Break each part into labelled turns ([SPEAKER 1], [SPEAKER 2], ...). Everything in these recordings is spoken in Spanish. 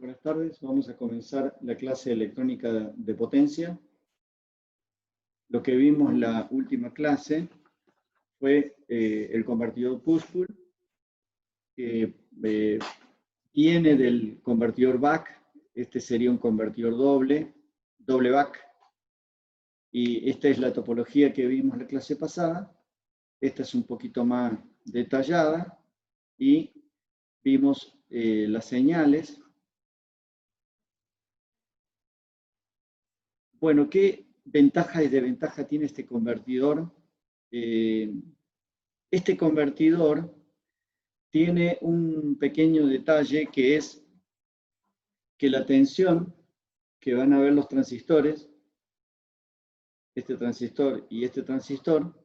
[SPEAKER 1] Buenas tardes, vamos a comenzar la clase de electrónica de potencia. Lo que vimos en la última clase fue el convertidor push-pull, que viene del convertidor buck. Este sería un convertidor doble buck. Y esta es la topología que vimos en la clase pasada. Esta es un poquito más detallada y vimos las señales. Bueno, ¿qué ventaja y desventaja tiene este convertidor? Este convertidor tiene un pequeño detalle que es que la tensión que van a ver los transistores, este transistor y este transistor,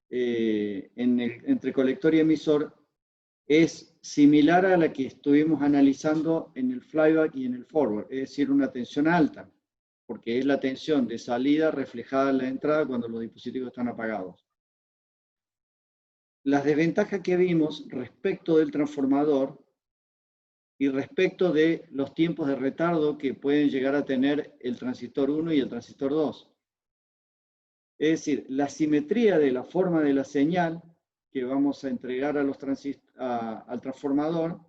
[SPEAKER 1] entre colector y emisor, es similar a la que estuvimos analizando en el flyback y en el forward, es decir, una tensión alta, porque es la tensión de salida reflejada en la entrada cuando los dispositivos están apagados. Las desventajas que vimos respecto del transformador y respecto de los tiempos de retardo que pueden llegar a tener el transistor 1 y el transistor 2. Es decir, la simetría de la forma de la señal que vamos a entregar a al transformador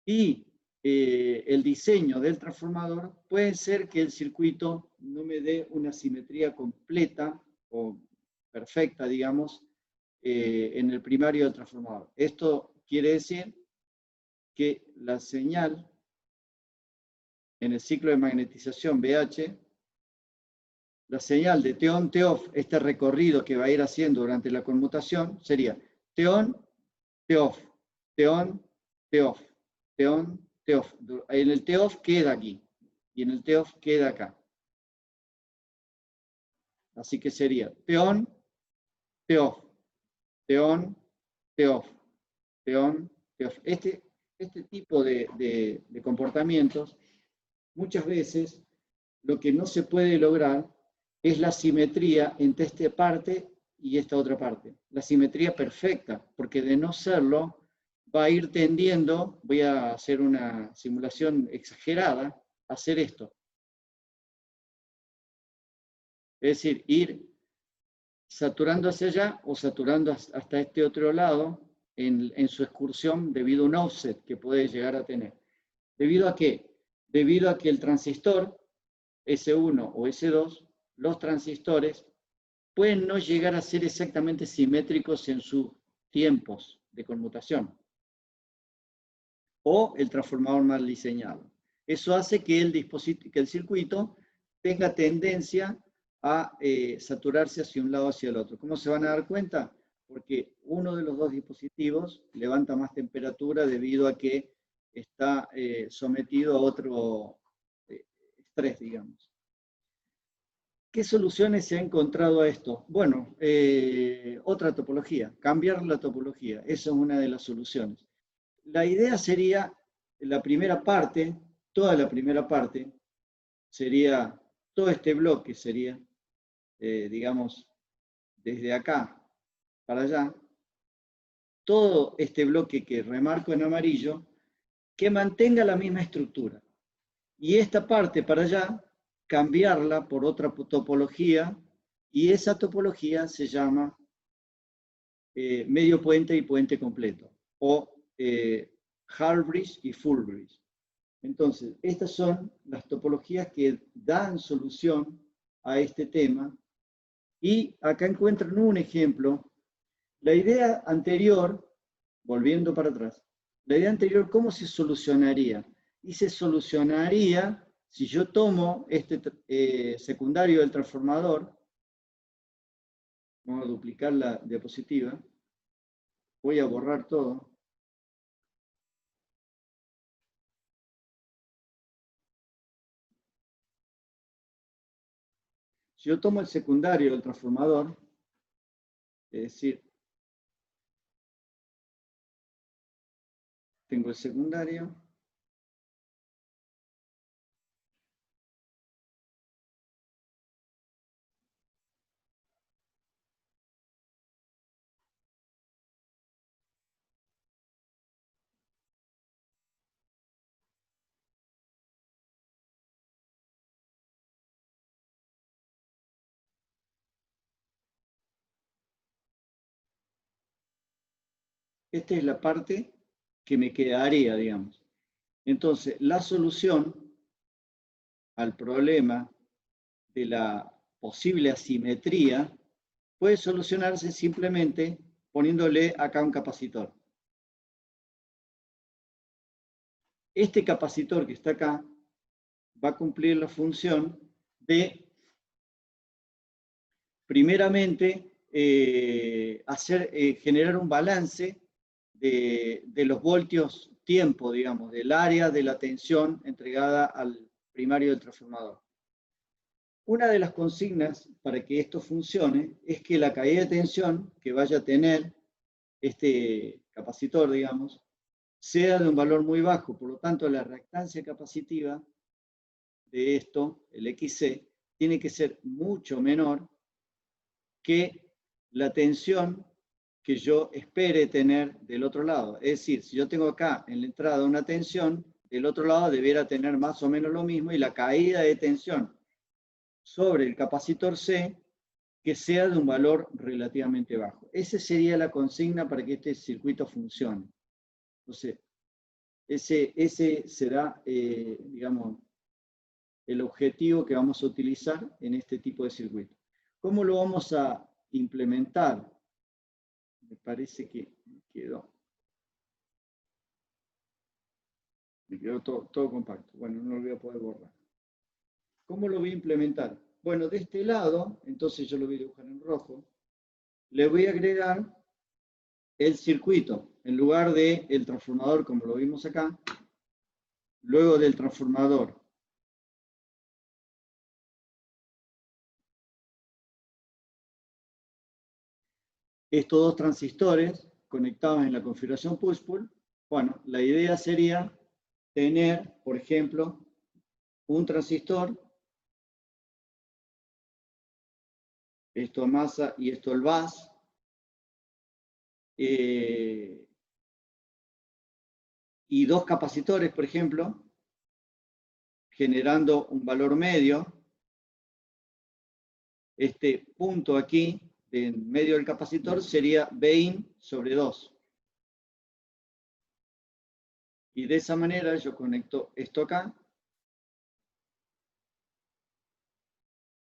[SPEAKER 1] y el diseño del transformador puede ser que el circuito no me dé una simetría completa o perfecta, digamos, en el primario del transformador. Esto quiere decir que la señal en el ciclo de magnetización BH, la señal de T-on, T-off, este recorrido que va a ir haciendo durante la conmutación, sería T-on, T-off, T-on, T-off, T-on, T-off. En el T-off queda aquí y en el T-off queda acá. Así que sería T-on, T-off, T-on, T-off, T-on, T-off. Este tipo de comportamientos, muchas veces lo que no se puede lograr es la simetría entre esta parte y esta otra parte. La simetría perfecta, porque de no serlo, va a ir tendiendo, voy a hacer una simulación exagerada, a hacer esto. Es decir, ir saturando hacia allá o saturando hasta este otro lado en su excursión debido a un offset que puede llegar a tener. ¿Debido a qué? Debido a que el transistor S1 o S2, los transistores pueden no llegar a ser exactamente simétricos en sus tiempos de conmutación o el transformador mal diseñado. Eso hace que el circuito tenga tendencia a saturarse hacia un lado o hacia el otro. ¿Cómo se van a dar cuenta? Porque uno de los dos dispositivos levanta más temperatura debido a que está sometido a otro estrés, digamos. ¿Qué soluciones se ha encontrado a esto? Bueno, otra topología, cambiar la topología. Esa es una de las soluciones. La idea sería, la primera parte, toda la primera parte, sería, todo este bloque sería, digamos, desde acá para allá, todo este bloque que remarco en amarillo, que mantenga la misma estructura. Y esta parte para allá, cambiarla por otra topología, y esa topología se llama medio puente y puente completo, o half bridge y full bridge. Entonces, estas son las topologías que dan solución a este tema, y acá encuentran un ejemplo. La idea anterior, volviendo para atrás, la idea anterior, ¿cómo se solucionaría? Y se solucionaría si yo tomo este secundario del transformador, vamos a duplicar la diapositiva, voy a borrar todo. Si yo tomo el secundario del transformador, es decir, tengo el secundario, Esta es la parte que me quedaría, digamos. Entonces, la solución al problema de la posible asimetría puede solucionarse simplemente poniéndole acá un capacitor. Este capacitor que está acá va a cumplir la función de, primeramente, generar un balance de los voltios tiempo, digamos, del área de la tensión entregada al primario del transformador. Una de las consignas para que esto funcione es que la caída de tensión que vaya a tener este capacitor, digamos, sea de un valor muy bajo. Por lo tanto, la reactancia capacitiva de esto, el XC, tiene que ser mucho menor que la tensión que yo espere tener del otro lado. Es decir, si yo tengo acá en la entrada una tensión, del otro lado debiera tener más o menos lo mismo, y la caída de tensión sobre el capacitor C que sea de un valor relativamente bajo. Esa sería la consigna para que este circuito funcione. Entonces, ese será, digamos, el objetivo que vamos a utilizar en este tipo de circuito. ¿Cómo lo vamos a implementar? Me parece que me quedó todo compacto. Bueno, no lo voy a poder borrar. ¿Cómo lo voy a implementar? Bueno, de este lado, entonces yo lo voy a dibujar en rojo, le voy a agregar el circuito, en lugar del transformador, como lo vimos acá, luego del transformador. Estos dos transistores conectados en la configuración push-pull, bueno, la idea sería tener, por ejemplo, un transistor, esto masa y esto el bus, y dos capacitores, por ejemplo, generando un valor medio. Este punto aquí, en medio del capacitor, sería Bin sobre 2. Y de esa manera yo conecto esto acá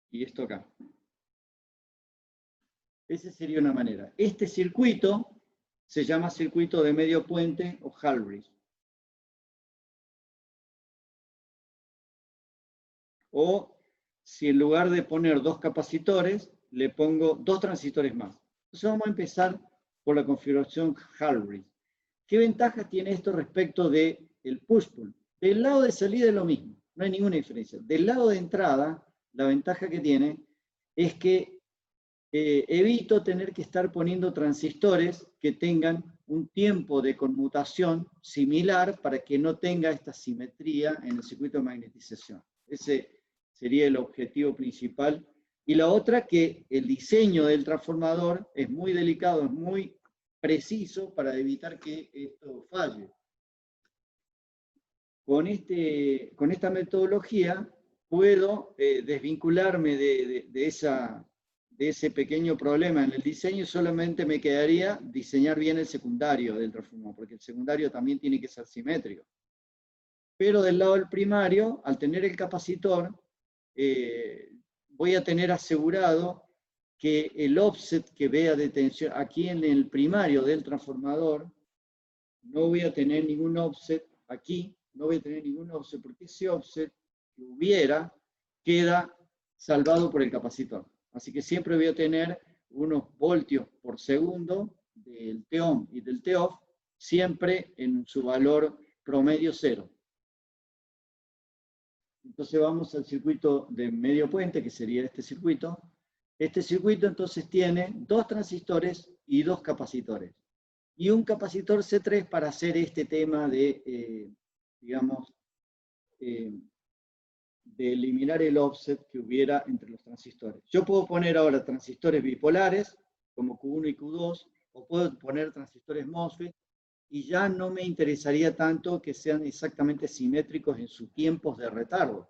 [SPEAKER 1] y esto acá. Esa sería una manera. Este circuito se llama circuito de medio puente o Hall bridge. O si en lugar de poner dos capacitores, le pongo dos transistores más. Entonces vamos a empezar por la configuración Hall bridge. ¿Qué ventajas tiene esto respecto del push-pull? Del lado de salida es lo mismo, no hay ninguna diferencia. Del lado de entrada, la ventaja que tiene es que evito tener que estar poniendo transistores que tengan un tiempo de conmutación similar para que no tenga esta simetría en el circuito de magnetización. Ese sería el objetivo principal. Y la otra, que el diseño del transformador es muy delicado, es muy preciso para evitar que esto falle. Con esta metodología puedo desvincularme de ese pequeño problema en el diseño, y solamente me quedaría diseñar bien el secundario del transformador, porque el secundario también tiene que ser simétrico. Pero del lado del primario, al tener el capacitor, voy a tener asegurado que el offset que vea de tensión aquí en el primario del transformador, no voy a tener ningún offset aquí, no voy a tener ningún offset, porque ese offset que hubiera queda salvado por el capacitor. Así que siempre voy a tener unos voltios por segundo del T-on y del T-off, siempre en su valor promedio 0. Entonces vamos al circuito de medio puente, que sería este circuito. Este circuito entonces tiene dos transistores y dos capacitores. Y un capacitor C3 para hacer este tema de, digamos, de eliminar el offset que hubiera entre los transistores. Yo puedo poner ahora transistores bipolares, como Q1 y Q2, o puedo poner transistores MOSFET, y ya no me interesaría tanto que sean exactamente simétricos en sus tiempos de retardo.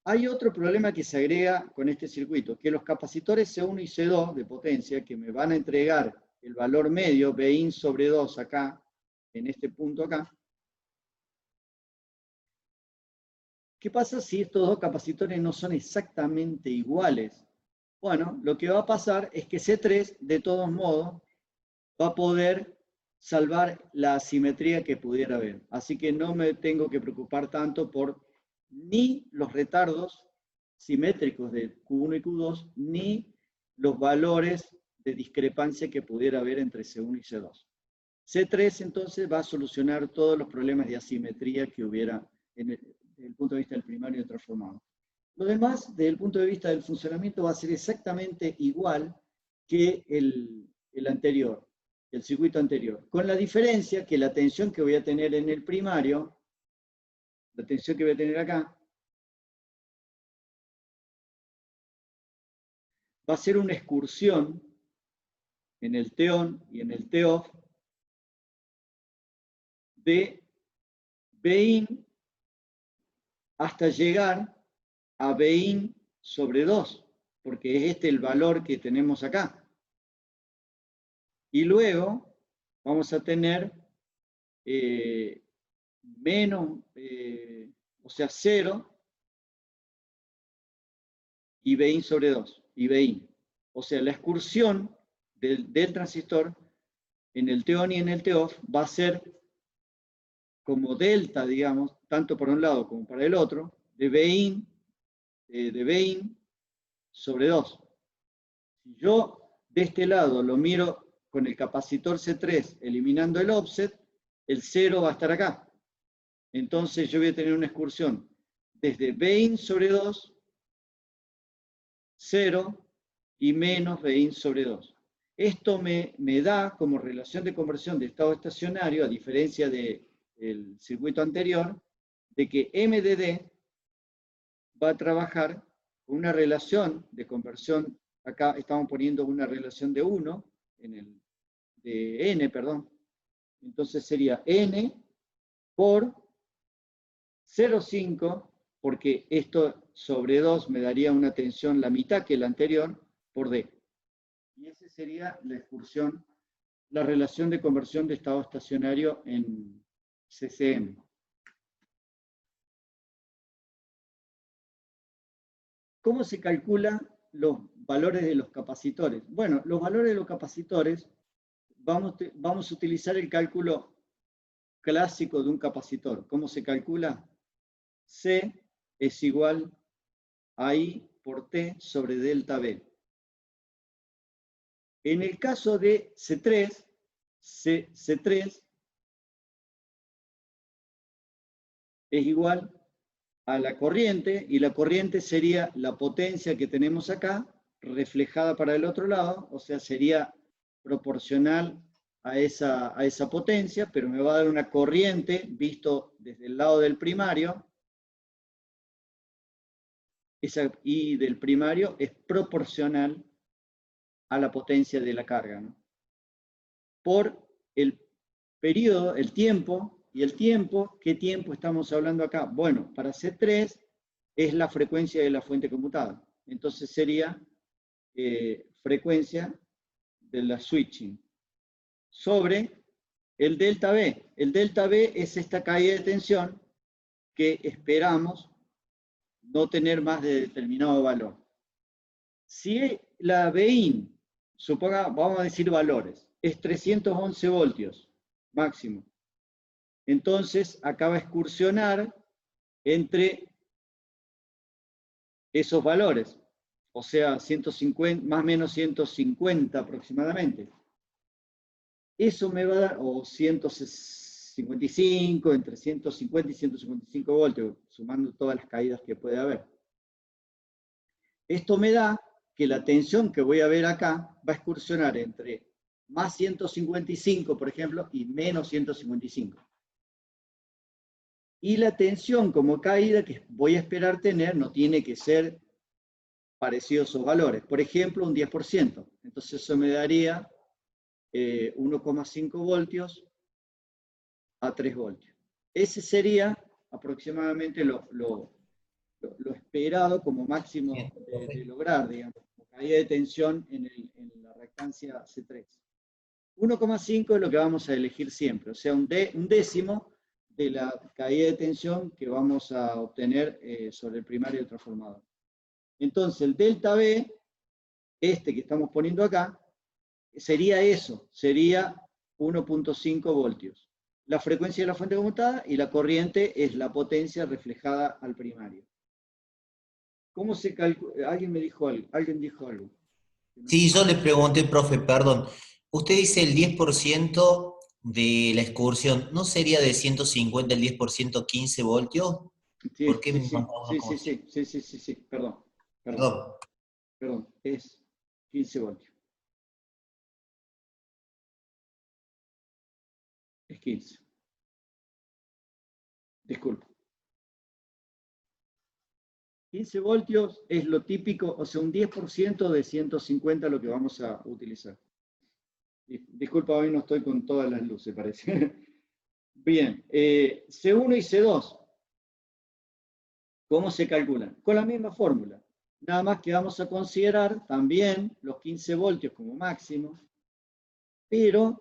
[SPEAKER 1] Hay otro problema que se agrega con este circuito, que los capacitores C1 y C2 de potencia, que me van a entregar el valor medio, Bin sobre 2 acá, en este punto acá. ¿Qué pasa si estos dos capacitores no son exactamente iguales? Bueno, lo que va a pasar es que C3, de todos modos, va a poder salvar la asimetría que pudiera haber. Así que no me tengo que preocupar tanto por ni los retardos simétricos de Q1 y Q2, ni los valores de discrepancia que pudiera haber entre C1 y C2. C3 entonces va a solucionar todos los problemas de asimetría que hubiera desde el punto de vista del primario transformado. Lo demás, desde el punto de vista del funcionamiento, va a ser exactamente igual que el anterior, el circuito anterior, con la diferencia que la tensión que voy a tener en el primario, la tensión que voy a tener acá, va a ser una excursión en el T-on y en el T-off de Bin hasta llegar a Bin sobre 2, porque es este el valor que tenemos acá. Y luego vamos a tener menos, o sea, 0 y Bin sobre 2, y Bin. O sea, la excursión del transistor en el T-on y en el T-off va a ser como delta, digamos, tanto por un lado como para el otro, de Bin sobre 2. Si yo de este lado lo miro con el capacitor C3 eliminando el offset, el 0 va a estar acá. Entonces yo voy a tener una excursión desde Bin sobre 2, 0 y menos Bin sobre 2. Esto me da como relación de conversión de estado estacionario, a diferencia del circuito anterior, de que MDD va a trabajar con una relación de conversión. Acá estamos poniendo una relación de 1, de n, perdón. Entonces sería n por 0,5, porque esto sobre 2 me daría una tensión la mitad que la anterior, por d. Y esa sería la excursión, la relación de conversión de estado estacionario en CCM. ¿Cómo se calculan los valores de los capacitores? Bueno, los valores de los capacitores, vamos a utilizar el cálculo clásico de un capacitor. ¿Cómo se calcula? C es igual a I por T sobre delta B. En el caso de C3, C3 es igual a la corriente, y la corriente sería la potencia que tenemos acá, reflejada para el otro lado, o sea, sería proporcional a esa potencia, pero me va a dar una corriente, visto desde el lado del primario, esa I del primario es proporcional a la potencia de la carga, ¿no? Por el periodo, el tiempo, y el tiempo, ¿qué tiempo estamos hablando acá? Bueno, para C3 es la frecuencia de la fuente conmutada. Entonces sería frecuencia de la switching sobre el delta B. El delta B es esta caída de tensión que esperamos no tener más de determinado valor. Si la Bin, vamos a decir valores, es 311 voltios máximo, entonces acá va a excursionar entre esos valores, o sea, 150, más o menos 150 aproximadamente. Eso me va a dar, o 155, entre 150 y 155 voltios, sumando todas las caídas que puede haber. Esto me da que la tensión que voy a ver acá va a excursionar entre más 155, por ejemplo, y menos 155. Y la tensión como caída que voy a esperar tener no tiene que ser parecido a esos valores. Por ejemplo, un 10%. Entonces eso me daría 1,5 voltios a 3 voltios. Ese sería aproximadamente lo esperado como máximo de lograr, digamos, caída de tensión en la reactancia C3. 1,5 es lo que vamos a elegir siempre, o sea, un décimo de la caída de tensión que vamos a obtener sobre el primario del transformador. Entonces, el delta B, este que estamos poniendo acá, sería eso, sería 1,5 voltios. La frecuencia de la fuente conmutada y la corriente es la potencia reflejada al primario. ¿Cómo se calcula? Alguien dijo algo.
[SPEAKER 2] Sí, yo le pregunté, profe, perdón. Usted dice el 10% de la excursión, ¿no sería de 150 el 10% 15 voltios? ¿Por
[SPEAKER 1] Sí,
[SPEAKER 2] qué
[SPEAKER 1] sí,
[SPEAKER 2] me
[SPEAKER 1] sí,
[SPEAKER 2] mandaba
[SPEAKER 1] sí,
[SPEAKER 2] uno
[SPEAKER 1] sí,
[SPEAKER 2] como
[SPEAKER 1] sí, sí, sí, sí, sí, perdón,
[SPEAKER 2] perdón?
[SPEAKER 1] es 15 voltios. Es 15. Disculpa. 15 voltios es lo típico, o sea, un 10% de 150 lo que vamos a utilizar. Disculpa, hoy no estoy con todas las luces, parece. Bien, C1 y C2, ¿cómo se calculan? Con la misma fórmula. Nada más que vamos a considerar también los 15 voltios como máximo, pero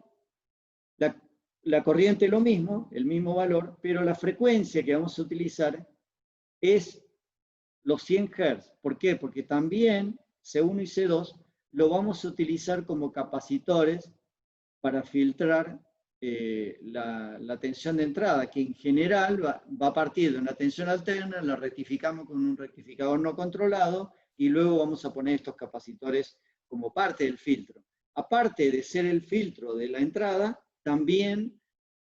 [SPEAKER 1] la corriente lo mismo, el mismo valor, pero la frecuencia que vamos a utilizar es los 100 Hz. ¿Por qué? Porque también C1 y C2 lo vamos a utilizar como capacitores para filtrar la tensión de entrada, que en general va a partir de una tensión alterna, la rectificamos con un rectificador no controlado y luego vamos a poner estos capacitores como parte del filtro. Aparte de ser el filtro de la entrada, también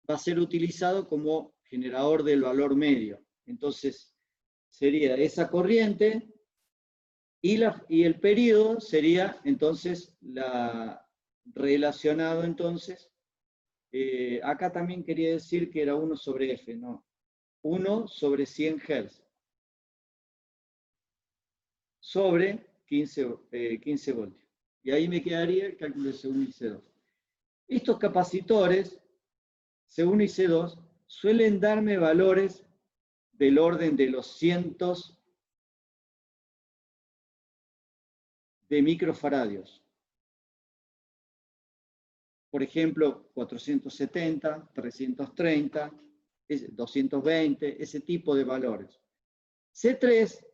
[SPEAKER 1] va a ser utilizado como generador del valor medio. Entonces, sería esa corriente y el periodo sería entonces relacionado entonces. Acá también quería decir que era 1 sobre F, no. 1 sobre 100 Hz sobre 15 voltios. Y ahí me quedaría el cálculo de C1 y C2. Estos capacitores, C1 y C2, suelen darme valores del orden de los cientos de microfaradios. Por ejemplo, 470, 330, 220, ese tipo de valores. C3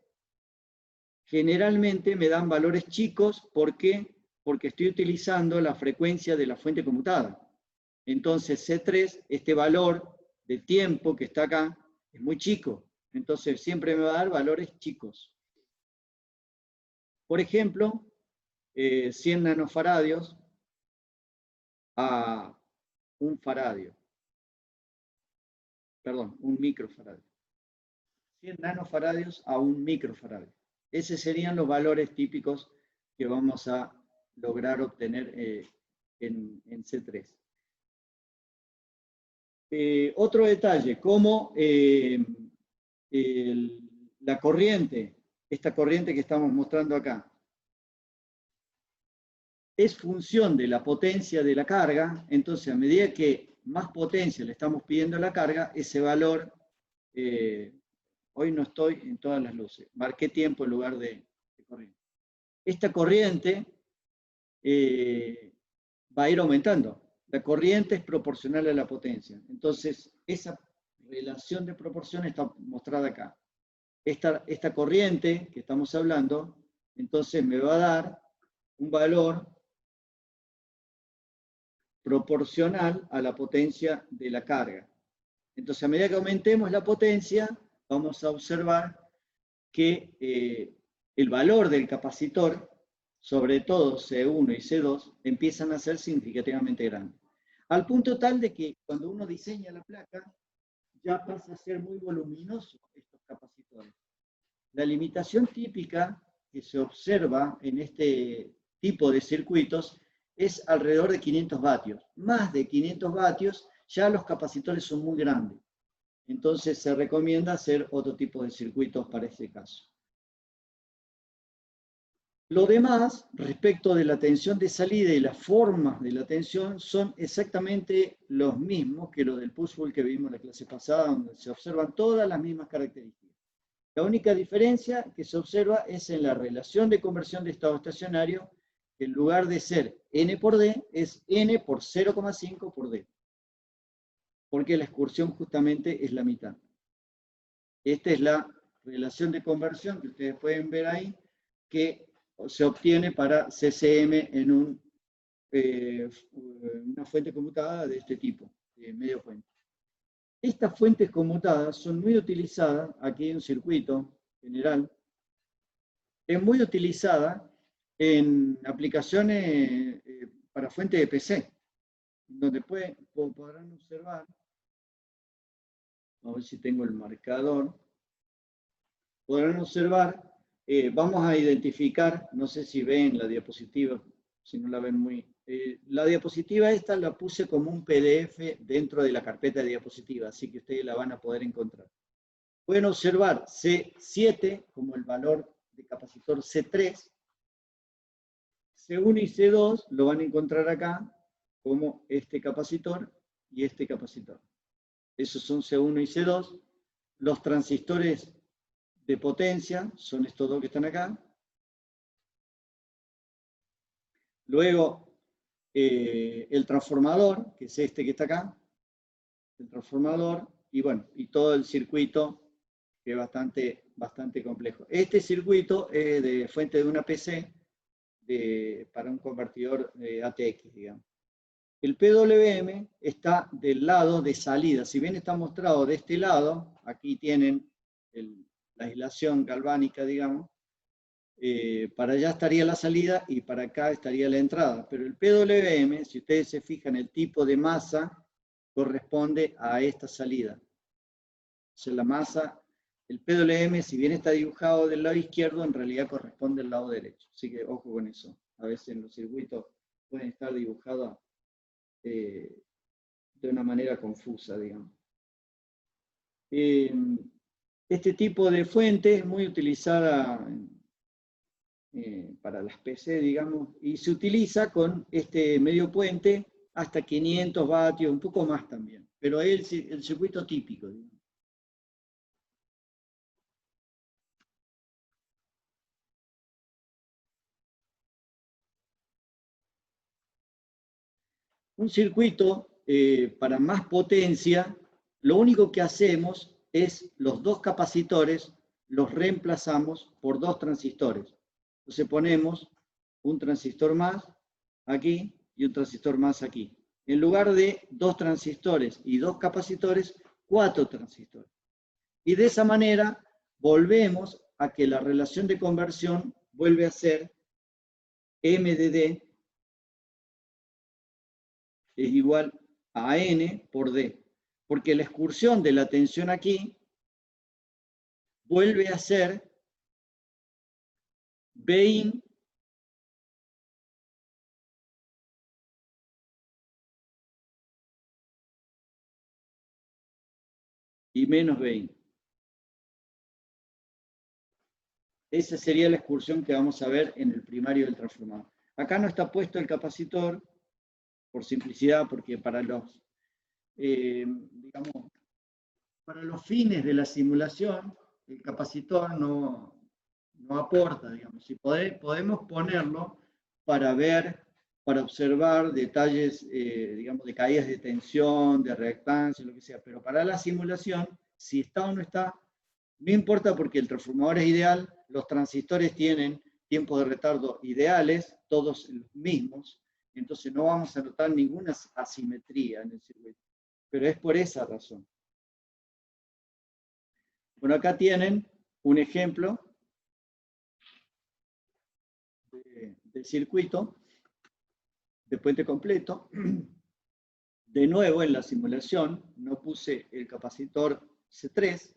[SPEAKER 1] generalmente me dan valores chicos, ¿por qué? Porque estoy utilizando la frecuencia de la fuente conmutada. Entonces C3, este valor de tiempo que está acá, es muy chico. Entonces siempre me va a dar valores chicos. Por ejemplo, 100 nanofaradios a un faradio. Perdón, un microfaradio. 100 nanofaradios a un microfaradio. Esos serían los valores típicos que vamos a lograr obtener en C3. Otro detalle, como la corriente, esta corriente que estamos mostrando acá, es función de la potencia de la carga, entonces a medida que más potencia le estamos pidiendo a la carga, ese valor, hoy no estoy en todas las luces, marqué tiempo en lugar de corriente. Esta corriente va a ir aumentando. La corriente es proporcional a la potencia. Entonces, esa relación de proporción está mostrada acá. Esta corriente que estamos hablando, entonces me va a dar un valor proporcional a la potencia de la carga. Entonces, a medida que aumentemos la potencia, vamos a observar que el valor del capacitor, sobre todo C1 y C2, empiezan a ser significativamente grandes. Al punto tal de que cuando uno diseña la placa, ya pasa a ser muy voluminoso estos capacitores. La limitación típica que se observa en este tipo de circuitos es alrededor de 500 vatios. Más de 500 vatios, ya los capacitores son muy grandes. Entonces se recomienda hacer otro tipo de circuitos para ese caso. Lo demás, respecto de la tensión de salida y las formas de la tensión, son exactamente los mismos que los del push-pull que vimos en la clase pasada, donde se observan todas las mismas características. La única diferencia que se observa es en la relación de conversión de estado estacionario que en lugar de ser n por d, es n por 0,5 por d. Porque la excursión justamente es la mitad. Esta es la relación de conversión que ustedes pueden ver ahí, que se obtiene para CCM en una fuente conmutada de este tipo, de medio puente. Estas fuentes conmutadas son muy utilizadas, aquí hay un circuito general, es muy utilizada en aplicaciones para fuentes de PC, donde podrán observar, a ver si tengo el marcador, podrán observar, vamos a identificar, no sé si ven la diapositiva, si no la ven muy... la diapositiva esta la puse como un PDF dentro de la carpeta de diapositiva, así que ustedes la van a poder encontrar. Pueden observar C7 como el valor de capacitor C3, C1 y C2 lo van a encontrar acá como este capacitor y este capacitor. Esos son C1 y C2. Los transistores de potencia son estos dos que están acá. Luego, el transformador, que es este que está acá, el transformador, y bueno, y todo el circuito, que es bastante complejo. Este circuito es de fuente de una PC para un convertidor ATX, digamos. El PWM está del lado de salida. Si bien está mostrado de este lado, aquí tienen la aislación galvánica, digamos, para allá estaría la salida y para acá estaría la entrada. Pero el PWM, si ustedes se fijan, el tipo de masa corresponde a esta salida. O sea, la masa, el PWM, si bien está dibujado del lado izquierdo, en realidad corresponde al lado derecho. Así que ojo con eso. A veces en los circuitos pueden estar dibujados de una manera confusa, digamos. Este tipo de fuente es muy utilizada para las PC, digamos, y se utiliza con este medio puente hasta 500 vatios, un poco más también, pero es el circuito típico, digamos. Un circuito para más potencia, lo único que hacemos es los dos capacitores los reemplazamos por dos transistores. Entonces ponemos un transistor más aquí y un transistor más aquí. En lugar de dos transistores y dos capacitores, cuatro transistores. Y de esa manera volvemos a que la relación de conversión vuelve a ser M de D es igual a N por D. Porque la excursión de la tensión aquí vuelve a ser Bin y menos Bin. Esa sería la excursión que vamos a ver en el primario del transformador. Acá no está puesto el capacitor, por simplicidad, porque para los, digamos, para los fines de la simulación, el capacitor no aporta, digamos. Si podemos ponerlo para ver, para observar detalles, digamos, de caídas de tensión, de reactancia, lo que sea, pero para la simulación, si está o no está, no importa porque el transformador es ideal, los transistores tienen tiempos de retardo ideales, todos los mismos, entonces no vamos a notar ninguna asimetría en el circuito. Pero es por esa razón. Bueno, acá tienen un ejemplo del circuito de puente completo. De nuevo, en la simulación, no puse el capacitor C3,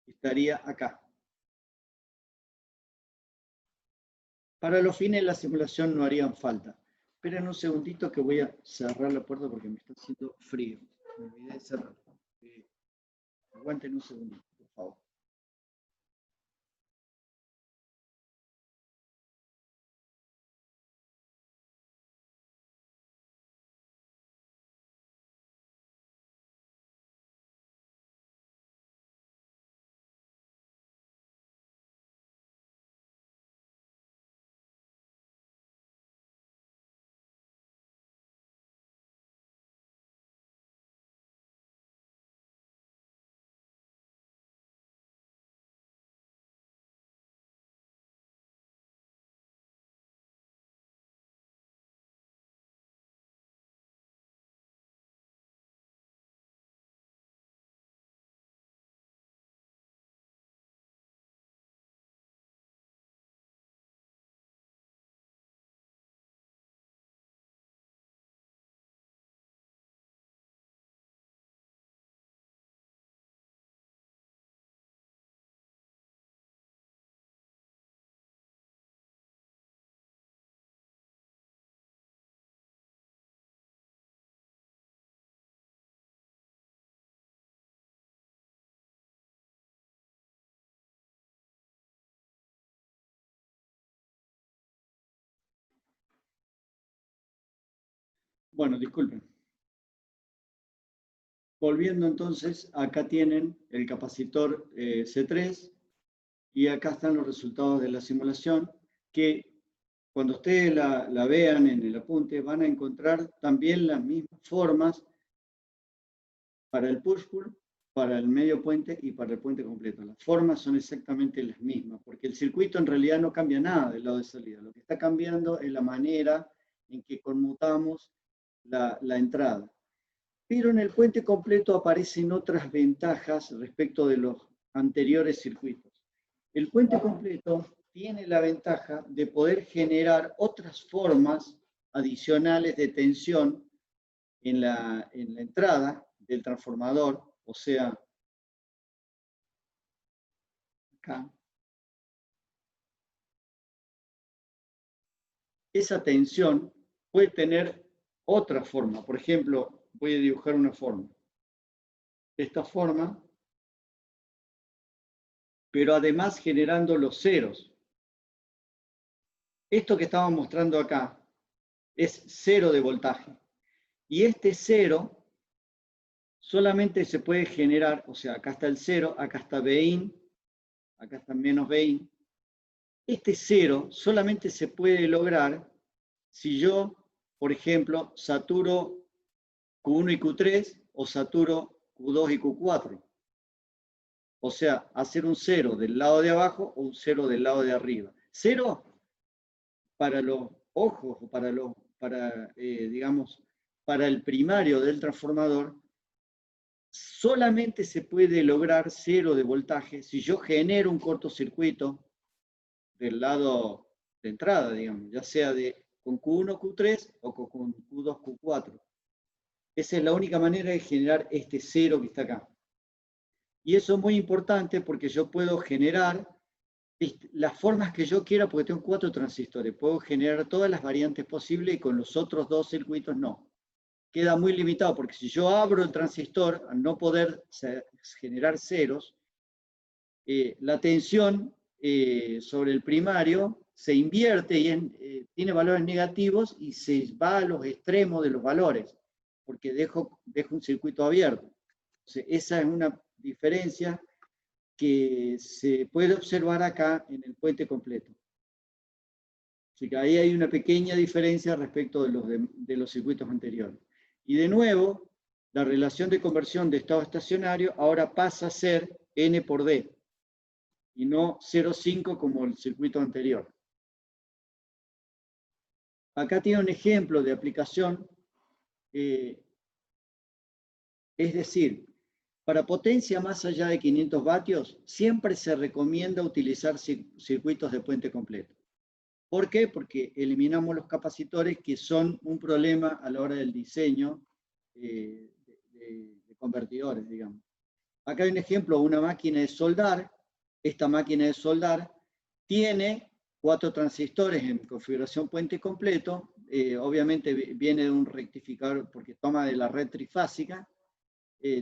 [SPEAKER 1] estaría acá. Para los fines de la simulación no harían falta. Esperen un segundito que voy a cerrar la puerta porque me está haciendo frío. Me olvidé de cerrar. Aguanten un segundito, por favor. Bueno, disculpen. Volviendo entonces, acá tienen el capacitor C3 y acá están los resultados de la simulación que cuando ustedes la vean en el apunte van a encontrar también las mismas formas para el push-pull, para el medio puente y para el puente completo. Las formas son exactamente las mismas, porque el circuito en realidad no cambia nada del lado de salida. Lo que está cambiando es la manera en que conmutamos la entrada. Pero en el puente completo aparecen otras ventajas respecto de los anteriores circuitos. El puente completo tiene la ventaja de poder generar otras formas adicionales de tensión en la entrada del transformador, o sea, acá. Esa tensión puede tener otra forma. Por ejemplo, voy a dibujar una forma. Esta forma, pero además generando los ceros. Esto que estamos mostrando acá es cero de voltaje. Y este cero solamente se puede generar, o sea, acá está el cero, acá está Vin, acá está menos Vin. Este cero solamente se puede lograr si yo, por ejemplo, saturo Q1 y Q3 o saturo Q2 y Q4. O sea, hacer un cero del lado de abajo o un cero del lado de arriba. Cero para los ojos o digamos, para el primario del transformador, solamente se puede lograr cero de voltaje si yo genero un cortocircuito del lado de entrada, digamos, ya sea con Q1, Q3 o con Q2, Q4. Esa es la única manera de generar este cero que está acá. Y eso es muy importante porque yo puedo generar las formas que yo quiera porque tengo 4 transistores. Puedo generar todas las variantes posibles y con los otros 2 circuitos no. Queda muy limitado porque si yo abro el transistor, al no poder generar ceros, la tensión sobre el primario se invierte y tiene valores negativos y se va a los extremos de los valores porque dejo un circuito abierto. Entonces, esa es una diferencia que se puede observar acá en el puente completo. Así que ahí hay una pequeña diferencia respecto de los circuitos anteriores. Y de nuevo, la relación de conversión de estado estacionario ahora pasa a ser N por D y no 0,5 como el circuito anterior. Acá tiene un ejemplo de aplicación, es decir, para potencia más allá de 500 vatios, siempre se recomienda utilizar circuitos de puente completo. ¿Por qué? Porque eliminamos los capacitores que son un problema a la hora del diseño de convertidores, digamos. Acá hay un ejemplo, una máquina de soldar. Esta máquina de soldar tiene 4 transistores en configuración puente completo. Obviamente viene de un rectificador porque toma de la red trifásica.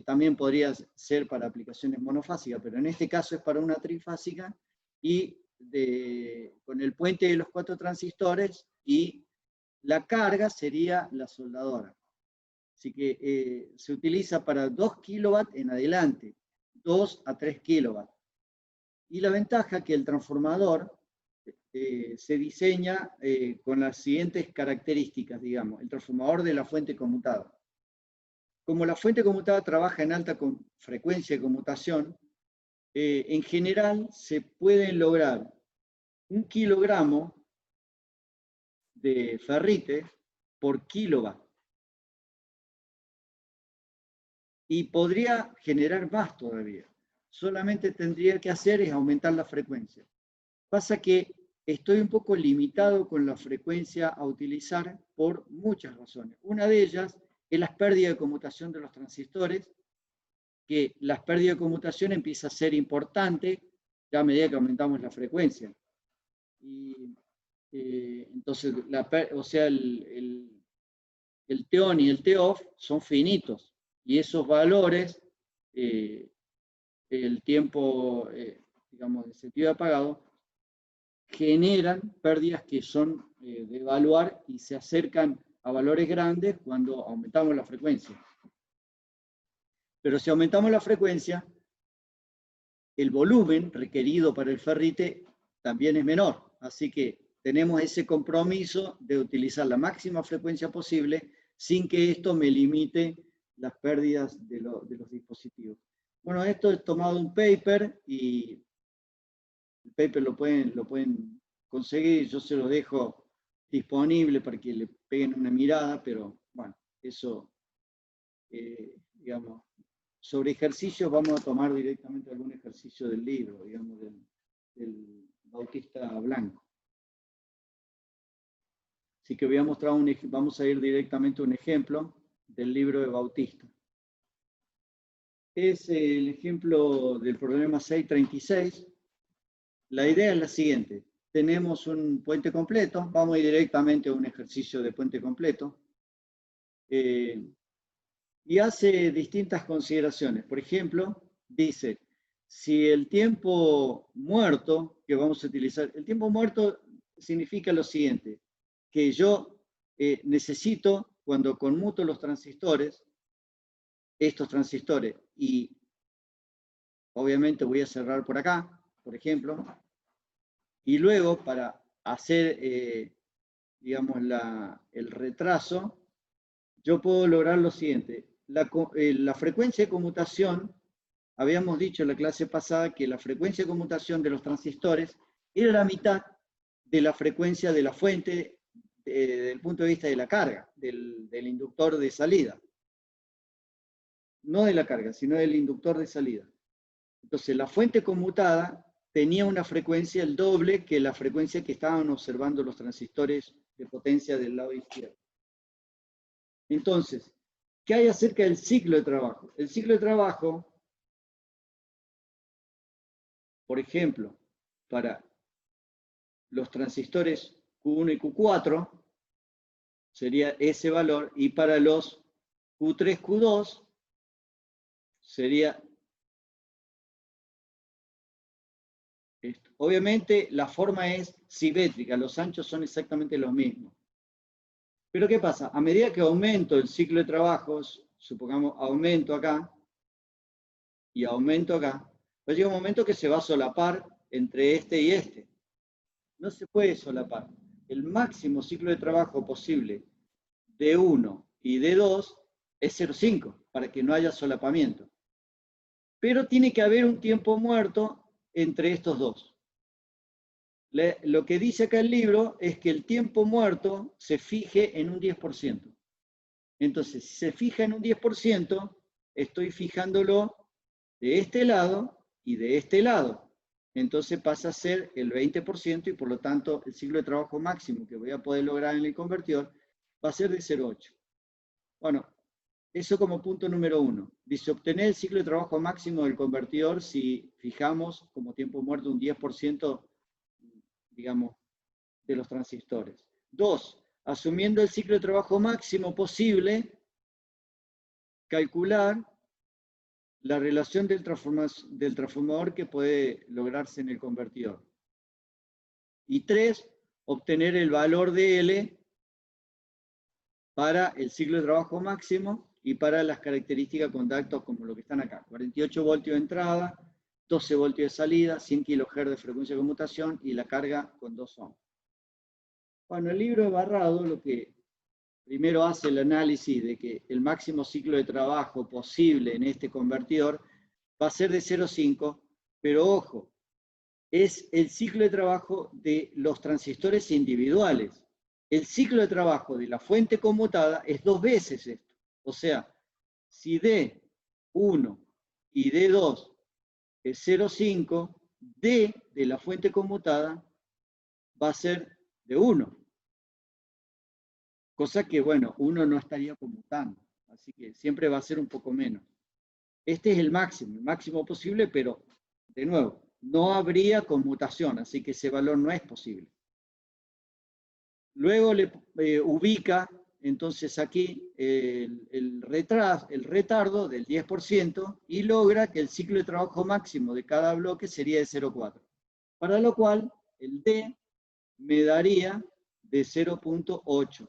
[SPEAKER 1] También podría ser para aplicaciones monofásicas, pero en este caso es para una trifásica y con el puente de los 4 transistores y la carga sería la soldadora. Así que se utiliza para 2 kilowatts en adelante, 2 a 3 kilowatts. Y la ventaja es que el transformador se diseña con las siguientes características, digamos, el transformador de la fuente conmutada. Como la fuente conmutada trabaja en alta frecuencia de conmutación, en general se pueden lograr 1 kilogramo de ferrite por kilowatt. Y podría generar más todavía. Solamente tendría que hacer es aumentar la frecuencia. Pasa que estoy un poco limitado con la frecuencia a utilizar por muchas razones. Una de ellas es las pérdidas de conmutación de los transistores, que las pérdidas de conmutación empieza a ser importante ya a medida que aumentamos la frecuencia. Y entonces, o sea, el TON y el TOFF son finitos, y esos valores, el tiempo, digamos, de sentido apagado, generan pérdidas que son de evaluar y se acercan a valores grandes cuando aumentamos la frecuencia. Pero si aumentamos la frecuencia, el volumen requerido para el ferrite también es menor. Así que tenemos ese compromiso de utilizar la máxima frecuencia posible sin que esto me limite las pérdidas de los dispositivos. Bueno, esto es tomado de un paper y el paper lo pueden conseguir. Yo se lo dejo disponible para que le peguen una mirada, pero bueno, eso, digamos, sobre ejercicios vamos a tomar directamente algún ejercicio del libro, digamos, del Bautista Blanco. Así que voy a mostrar vamos a ir directamente a un ejemplo del libro de Bautista. Es el ejemplo del problema 636. La idea es la siguiente. Tenemos un puente completo, vamos a ir directamente a un ejercicio de puente completo. Y hace distintas consideraciones. Por ejemplo, dice, si el tiempo muerto que vamos a utilizar, el tiempo muerto significa lo siguiente, que yo necesito, cuando conmuto los transistores, estos transistores, y obviamente voy a cerrar por acá, por ejemplo, y luego para hacer, digamos, el retraso, yo puedo lograr lo siguiente. La frecuencia de conmutación, habíamos dicho en la clase pasada que la frecuencia de conmutación de los transistores era la mitad de la frecuencia de la fuente desde el punto de vista de la carga, del inductor de salida. No de la carga, sino del inductor de salida. Entonces, la fuente conmutada tenía una frecuencia el doble que la frecuencia que estaban observando los transistores de potencia del lado izquierdo. Entonces, ¿qué hay acerca del ciclo de trabajo? El ciclo de trabajo, por ejemplo, para los transistores Q1 y Q4, sería ese valor, y para los Q3, Q2, sería esto. Obviamente, la forma es simétrica, los anchos son exactamente los mismos. Pero ¿qué pasa? A medida que aumento el ciclo de trabajos, supongamos aumento acá y aumento acá, va a llegar un momento que se va a solapar entre este y este. No se puede solapar. El máximo ciclo de trabajo posible de 1 y de 2 es 0,5 para que no haya solapamiento. Pero tiene que haber un tiempo muerto entre estos dos. Lo que dice acá el libro es que el tiempo muerto se fije en un 10%. Entonces, si se fija en un 10%, estoy fijándolo de este lado y de este lado. Entonces pasa a ser el 20% y por lo tanto el ciclo de trabajo máximo que voy a poder lograr en el convertidor va a ser de 0,8. Bueno, eso como punto número 1. Dice obtener el ciclo de trabajo máximo del convertidor si fijamos como tiempo muerto un 10%, digamos, de los transistores. 2. Asumiendo el ciclo de trabajo máximo posible, calcular la relación del transformador que puede lograrse en el convertidor. Y 3. Obtener el valor de L para el ciclo de trabajo máximo y para las características con datos como lo que están acá. 48 voltios de entrada, 12 voltios de salida, 100 kHz de frecuencia de conmutación y la carga con 2 ohms. Bueno, el libro de Barrado lo que primero hace el análisis de que el máximo ciclo de trabajo posible en este convertidor va a ser de 0,5, pero ojo, es el ciclo de trabajo de los transistores individuales. El ciclo de trabajo de la fuente conmutada es 2 veces esto. O sea, si D1 y D2 es 0,5, D de la fuente conmutada va a ser de 1. Cosa que, bueno, uno no estaría conmutando. Así que siempre va a ser un poco menos. Este es el máximo posible, pero, de nuevo, no habría conmutación, así que ese valor no es posible. Luego le ubica, entonces aquí, el retardo del 10% y logra que el ciclo de trabajo máximo de cada bloque sería de 0,4. Para lo cual, el D me daría de 0,8.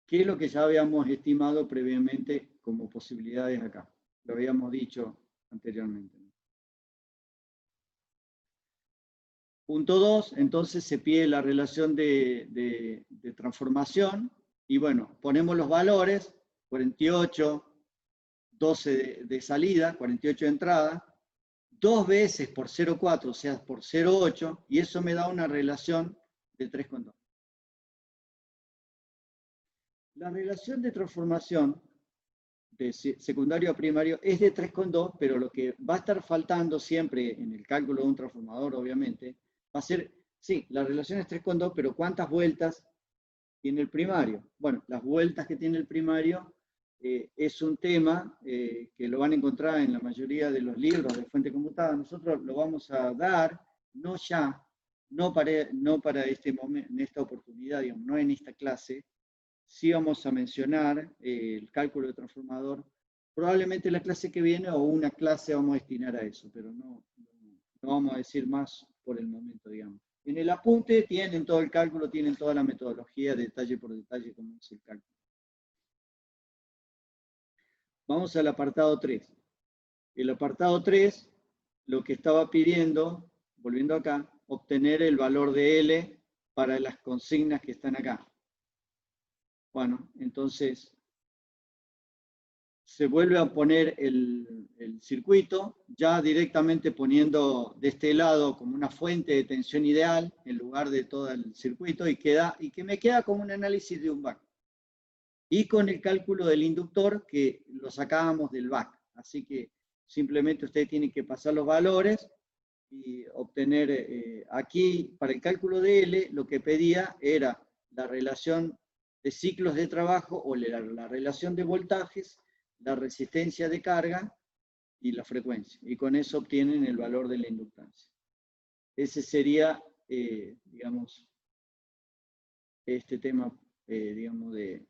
[SPEAKER 1] que es lo que ya habíamos estimado previamente como posibilidades acá. Lo habíamos dicho anteriormente. Punto 2, entonces se pide la relación de transformación y bueno, ponemos los valores, 48, 12 de salida, 48 de entrada, 2 veces por 0,4, o sea, por 0,8, y eso me da una relación de 3,2. La relación de transformación de secundario a primario es de 3,2, pero lo que va a estar faltando siempre en el cálculo de un transformador, obviamente, va a ser, sí, la relación es 3,2, pero ¿cuántas vueltas tiene el primario? Bueno, las vueltas que tiene el primario es un tema que lo van a encontrar en la mayoría de los libros de fuente conmutada. Nosotros lo vamos a dar, no ya, no para este momento, en esta oportunidad, digamos, no en esta clase. Sí vamos a mencionar el cálculo de transformador, probablemente la clase que viene o una clase vamos a destinar a eso, pero no vamos a decir más por el momento, digamos. En el apunte tienen todo el cálculo, tienen toda la metodología, detalle por detalle, cómo es el cálculo. Vamos al apartado 3. El apartado 3, lo que estaba pidiendo, volviendo acá, obtener el valor de L para las consignas que están acá. Bueno, entonces se vuelve a poner el circuito, ya directamente poniendo de este lado como una fuente de tensión ideal en lugar de todo el circuito y que me queda como un análisis de un back. Y con el cálculo del inductor que lo sacábamos del back. Así que simplemente ustedes tienen que pasar los valores y obtener aquí, para el cálculo de L, lo que pedía era la relación de ciclos de trabajo o la relación de voltajes, la resistencia de carga y la frecuencia. Y con eso obtienen el valor de la inductancia. Ese sería, digamos, este tema, digamos, de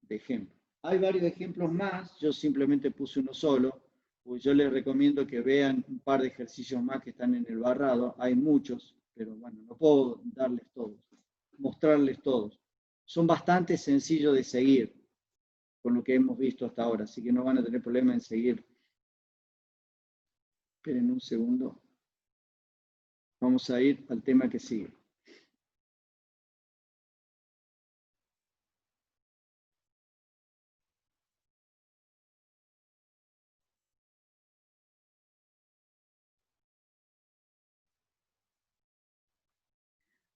[SPEAKER 1] ejemplo. Hay varios ejemplos más, yo simplemente puse uno solo, pues yo les recomiendo que vean un par de ejercicios más que están en el barrado, hay muchos, pero bueno, no puedo darles todos, mostrarles todos. Son bastante sencillos de seguir, con lo que hemos visto hasta ahora, así que no van a tener problema en seguir. Esperen un segundo. Vamos a ir al tema que sigue.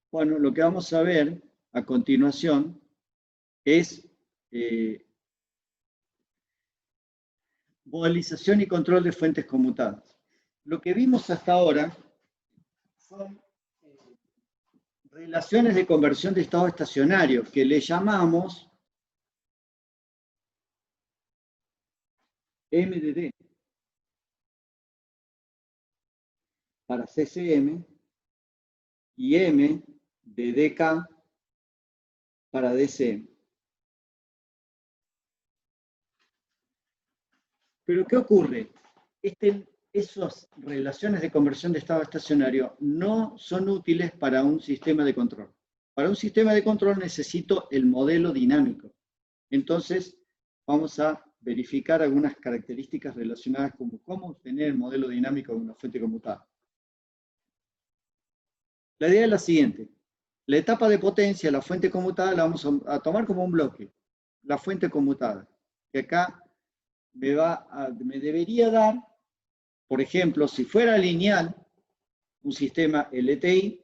[SPEAKER 1] Bueno, lo que vamos a ver a continuación es modelización y control de fuentes conmutadas. Lo que vimos hasta ahora son relaciones de conversión de estado estacionario, que le llamamos MDD para CCM y M de DK para DCM. Pero ¿qué ocurre? Esas relaciones de conversión de estado estacionario no son útiles para un sistema de control. Para un sistema de control necesito el modelo dinámico. Entonces, vamos a verificar algunas características relacionadas con cómo obtener el modelo dinámico de una fuente conmutada. La idea es la siguiente. La etapa de potencia, la fuente conmutada, la vamos a tomar como un bloque. La fuente conmutada, que acá me debería dar, por ejemplo, si fuera lineal, un sistema LTI,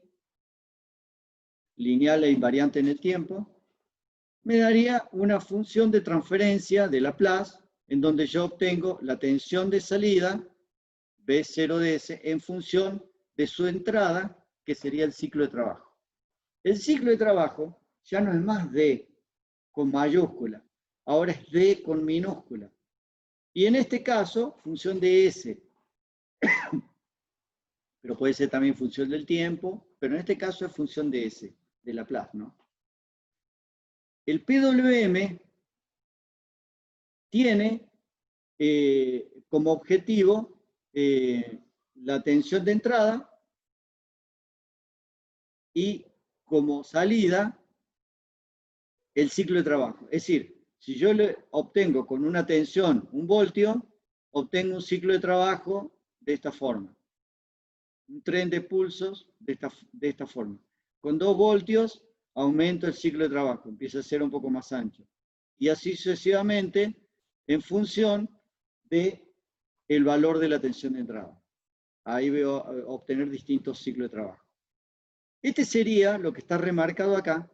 [SPEAKER 1] lineal e invariante en el tiempo, me daría una función de transferencia de Laplace, en donde yo obtengo la tensión de salida, B0ds, en función de su entrada, que sería el ciclo de trabajo. El ciclo de trabajo ya no es más D con mayúscula, ahora es D con minúscula. Y en este caso, función de S. Pero puede ser también función del tiempo, pero en este caso es función de S, de Laplace, ¿no? El PWM tiene como objetivo la tensión de entrada y como salida el ciclo de trabajo. Es decir, si yo le obtengo con una tensión 1 voltio, obtengo un ciclo de trabajo de esta forma. Un tren de pulsos de esta forma. Con 2 voltios aumento el ciclo de trabajo, empieza a ser un poco más ancho. Y así sucesivamente en función del valor de la tensión de entrada. Ahí veo obtener distintos ciclos de trabajo. Este sería lo que está remarcado acá,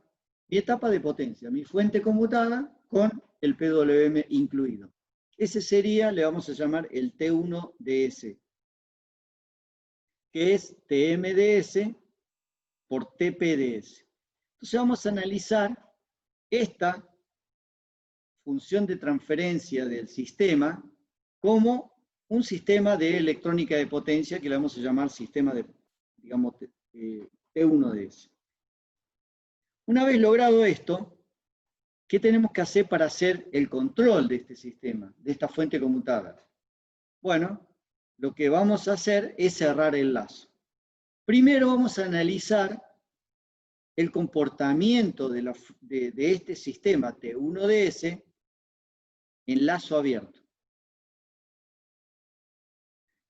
[SPEAKER 1] mi etapa de potencia, mi fuente conmutada con el PWM incluido. Ese sería, le vamos a llamar el T1DS, que es TMDS por TPDS. Entonces vamos a analizar esta función de transferencia del sistema como un sistema de electrónica de potencia que le vamos a llamar sistema de, digamos, T1DS. Una vez logrado esto, ¿qué tenemos que hacer para hacer el control de este sistema, de esta fuente conmutada? Bueno, lo que vamos a hacer es cerrar el lazo. Primero vamos a analizar el comportamiento de este sistema T1DS en lazo abierto,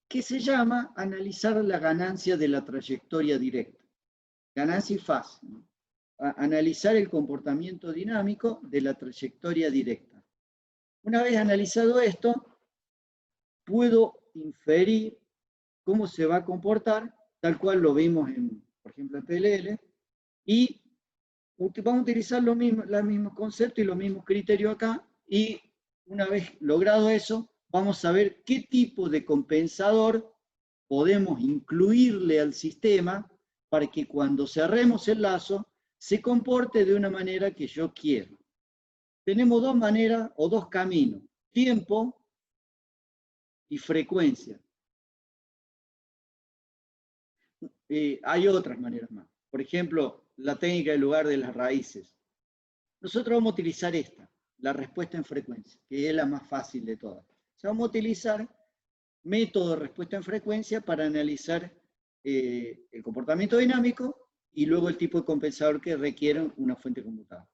[SPEAKER 1] que se llama analizar la ganancia de la trayectoria directa. Ganancia y fase, ¿no? Analizar el comportamiento dinámico de la trayectoria directa. Una vez analizado esto, puedo inferir cómo se va a comportar, tal cual lo vimos por ejemplo, en PLL, y vamos a utilizar los mismos conceptos y los mismos criterios acá, y una vez logrado eso, vamos a ver qué tipo de compensador podemos incluirle al sistema para que cuando cerremos el lazo se comporte de una manera que yo quiero. Tenemos dos maneras o dos caminos, tiempo y frecuencia. Hay otras maneras más. Por ejemplo, la técnica del lugar de las raíces. Nosotros vamos a utilizar esta, la respuesta en frecuencia, que es la más fácil de todas. O sea, vamos a utilizar método de respuesta en frecuencia para analizar el comportamiento dinámico y luego el tipo de compensador que requiere una fuente conmutada.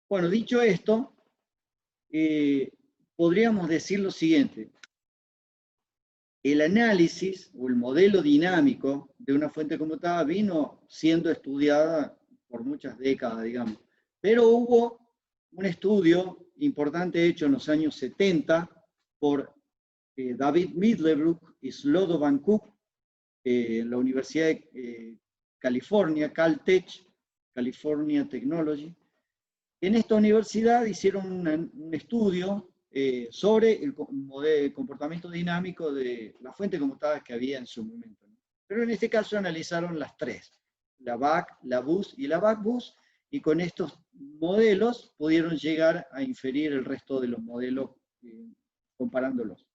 [SPEAKER 1] Bueno, dicho esto, podríamos decir lo siguiente. El análisis o el modelo dinámico de una fuente conmutada vino siendo estudiada por muchas décadas, digamos. Pero hubo un estudio importante hecho en los años 70 por David Middlebrook y Slodovan Cook en la Universidad de California, Caltech, California Technology. En esta universidad hicieron un estudio sobre el comportamiento dinámico de las fuentes conmutadas que había en su momento. Pero en este caso analizaron las tres, la BAC, la BUS y la BAC-BUS, y con estos modelos pudieron llegar a inferir el resto de los modelos comparándolos.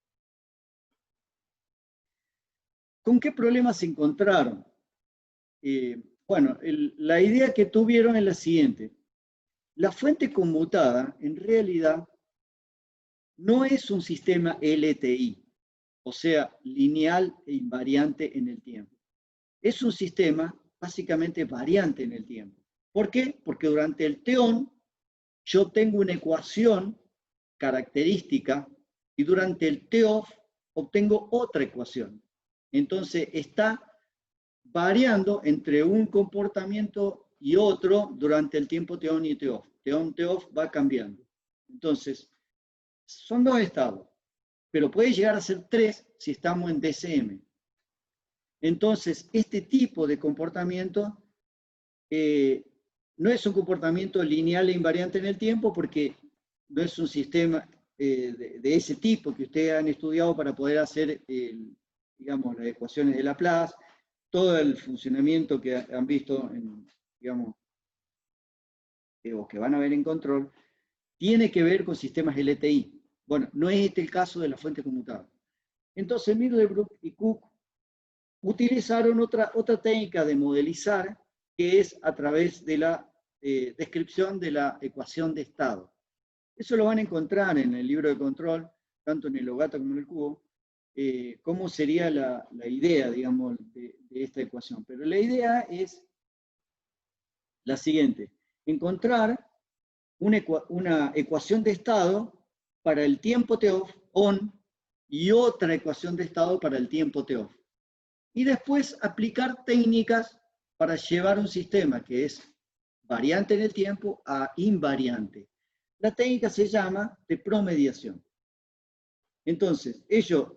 [SPEAKER 1] ¿Con qué problemas se encontraron? Bueno, la idea que tuvieron es la siguiente. La fuente conmutada, en realidad, no es un sistema LTI, o sea, lineal e invariante en el tiempo. Es un sistema básicamente variante en el tiempo. ¿Por qué? Porque durante el T-on yo tengo una ecuación característica y durante el T-off obtengo otra ecuación. Entonces está variando entre un comportamiento y otro durante el tiempo T-on y T-off. T-on, T-off va cambiando. Entonces, son dos estados, pero puede llegar a ser tres si estamos en DCM. Entonces, este tipo de comportamiento no es un comportamiento lineal e invariante en el tiempo porque no es un sistema de ese tipo que ustedes han estudiado para poder hacer, digamos, las ecuaciones de Laplace, todo el funcionamiento que han visto, digamos, o que van a ver en control, tiene que ver con sistemas LTI. Bueno, no es este el caso de la fuente conmutada. Entonces, Middlebrook y Cook utilizaron otra técnica de modelizar, que es a través de la descripción de la ecuación de estado. Eso lo van a encontrar en el libro de control, tanto en el Ogata como en el cubo, cómo sería la idea, digamos, de esta ecuación. Pero la idea es la siguiente. Encontrar una ecuación de estado para el tiempo T-off on y otra ecuación de estado para el tiempo T-off. Y después aplicar técnicas para llevar un sistema que es variante en el tiempo a invariante. La técnica se llama de promediación. Entonces, ellos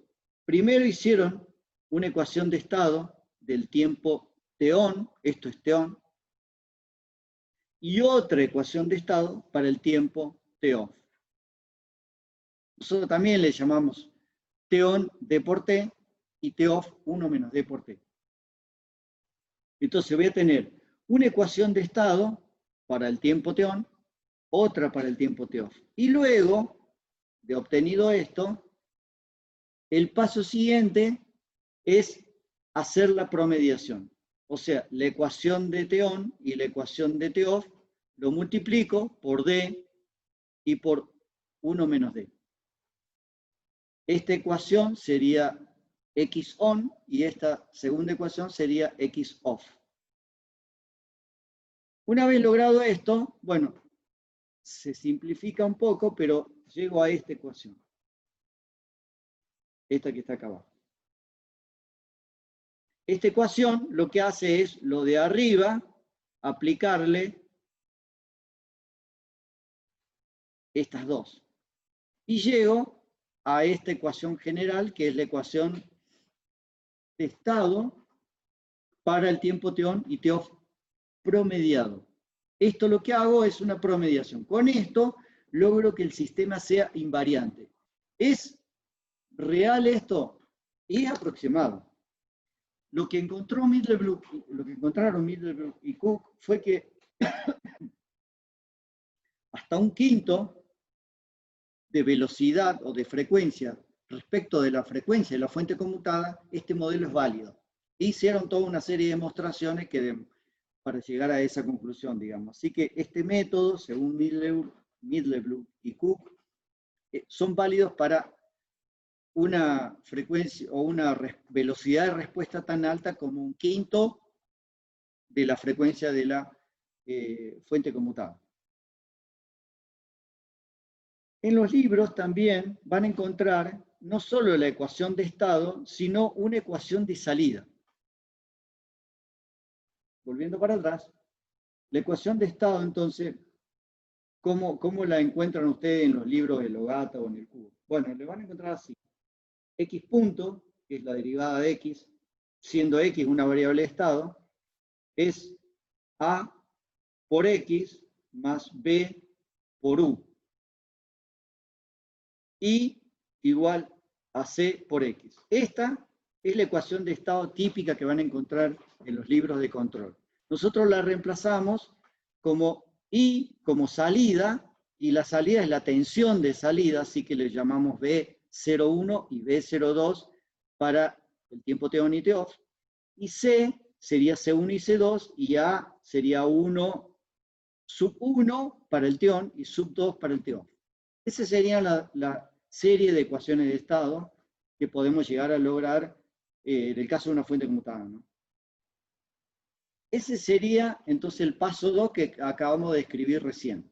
[SPEAKER 1] primero hicieron una ecuación de estado del tiempo T-on, esto es T-on, y otra ecuación de estado para el tiempo T-off. Nosotros también le llamamos T-on D por T y T-off 1 menos D por T. Entonces voy a tener una ecuación de estado para el tiempo T-on, otra para el tiempo T-off. Y luego de obtenido esto, el paso siguiente es hacer la promediación. O sea, la ecuación de T-on y la ecuación de T-off lo multiplico por D y por 1 menos D. Esta ecuación sería X-on y esta segunda ecuación sería X-off. Una vez logrado esto, bueno, se simplifica un poco, pero llego a esta ecuación. Esta que está acá abajo. Esta ecuación lo que hace es lo de arriba, aplicarle estas dos. Y llego a esta ecuación general, que es la ecuación de estado para el tiempo T-on y T-off promediado. Esto lo que hago es una promediación. Con esto logro que el sistema sea invariante. ¿Es real esto? Es aproximado. Lo que encontraron Middlebrooke y Cook fue que hasta un quinto de velocidad o de frecuencia respecto de la frecuencia de la fuente conmutada, este modelo es válido. Hicieron toda una serie de demostraciones para llegar a esa conclusión, digamos. Así que este método, según Middlebrooke y Cook, son válidos para una frecuencia o una velocidad de respuesta tan alta como un quinto de la frecuencia de la fuente conmutada. En los libros también van a encontrar no solo la ecuación de estado, sino una ecuación de salida. Volviendo para atrás, la ecuación de estado, entonces, ¿cómo la encuentran ustedes en los libros de Logata o en el cubo? Bueno, le van a encontrar así. X punto, que es la derivada de X, siendo X una variable de estado, es A por X más B por U. Y igual a C por X. Esta es la ecuación de estado típica que van a encontrar en los libros de control. Nosotros la reemplazamos como I como salida, y la salida es la tensión de salida, así que le llamamos B01 y B02 para el tiempo T-on y T-off. Y C sería C1 y C2, y A sería 1, sub 1 para el T-on y sub 2 para el T-off. Esa sería la serie de ecuaciones de estado que podemos llegar a lograr en el caso de una fuente conmutada, ¿no? Ese sería entonces el paso 2 que acabamos de escribir recién.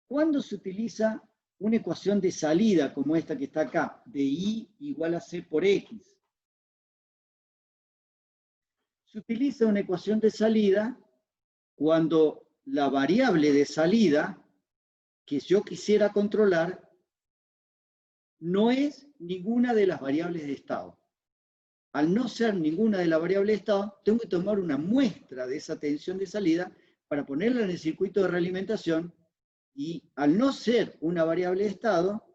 [SPEAKER 1] ¿Cuándo se utiliza una ecuación de salida como esta que está acá, de I igual a C por X? Se utiliza una ecuación de salida cuando la variable de salida que yo quisiera controlar no es ninguna de las variables de estado. Al no ser ninguna de las variables de estado, tengo que tomar una muestra de esa tensión de salida para ponerla en el circuito de realimentación, y al no ser una variable de estado,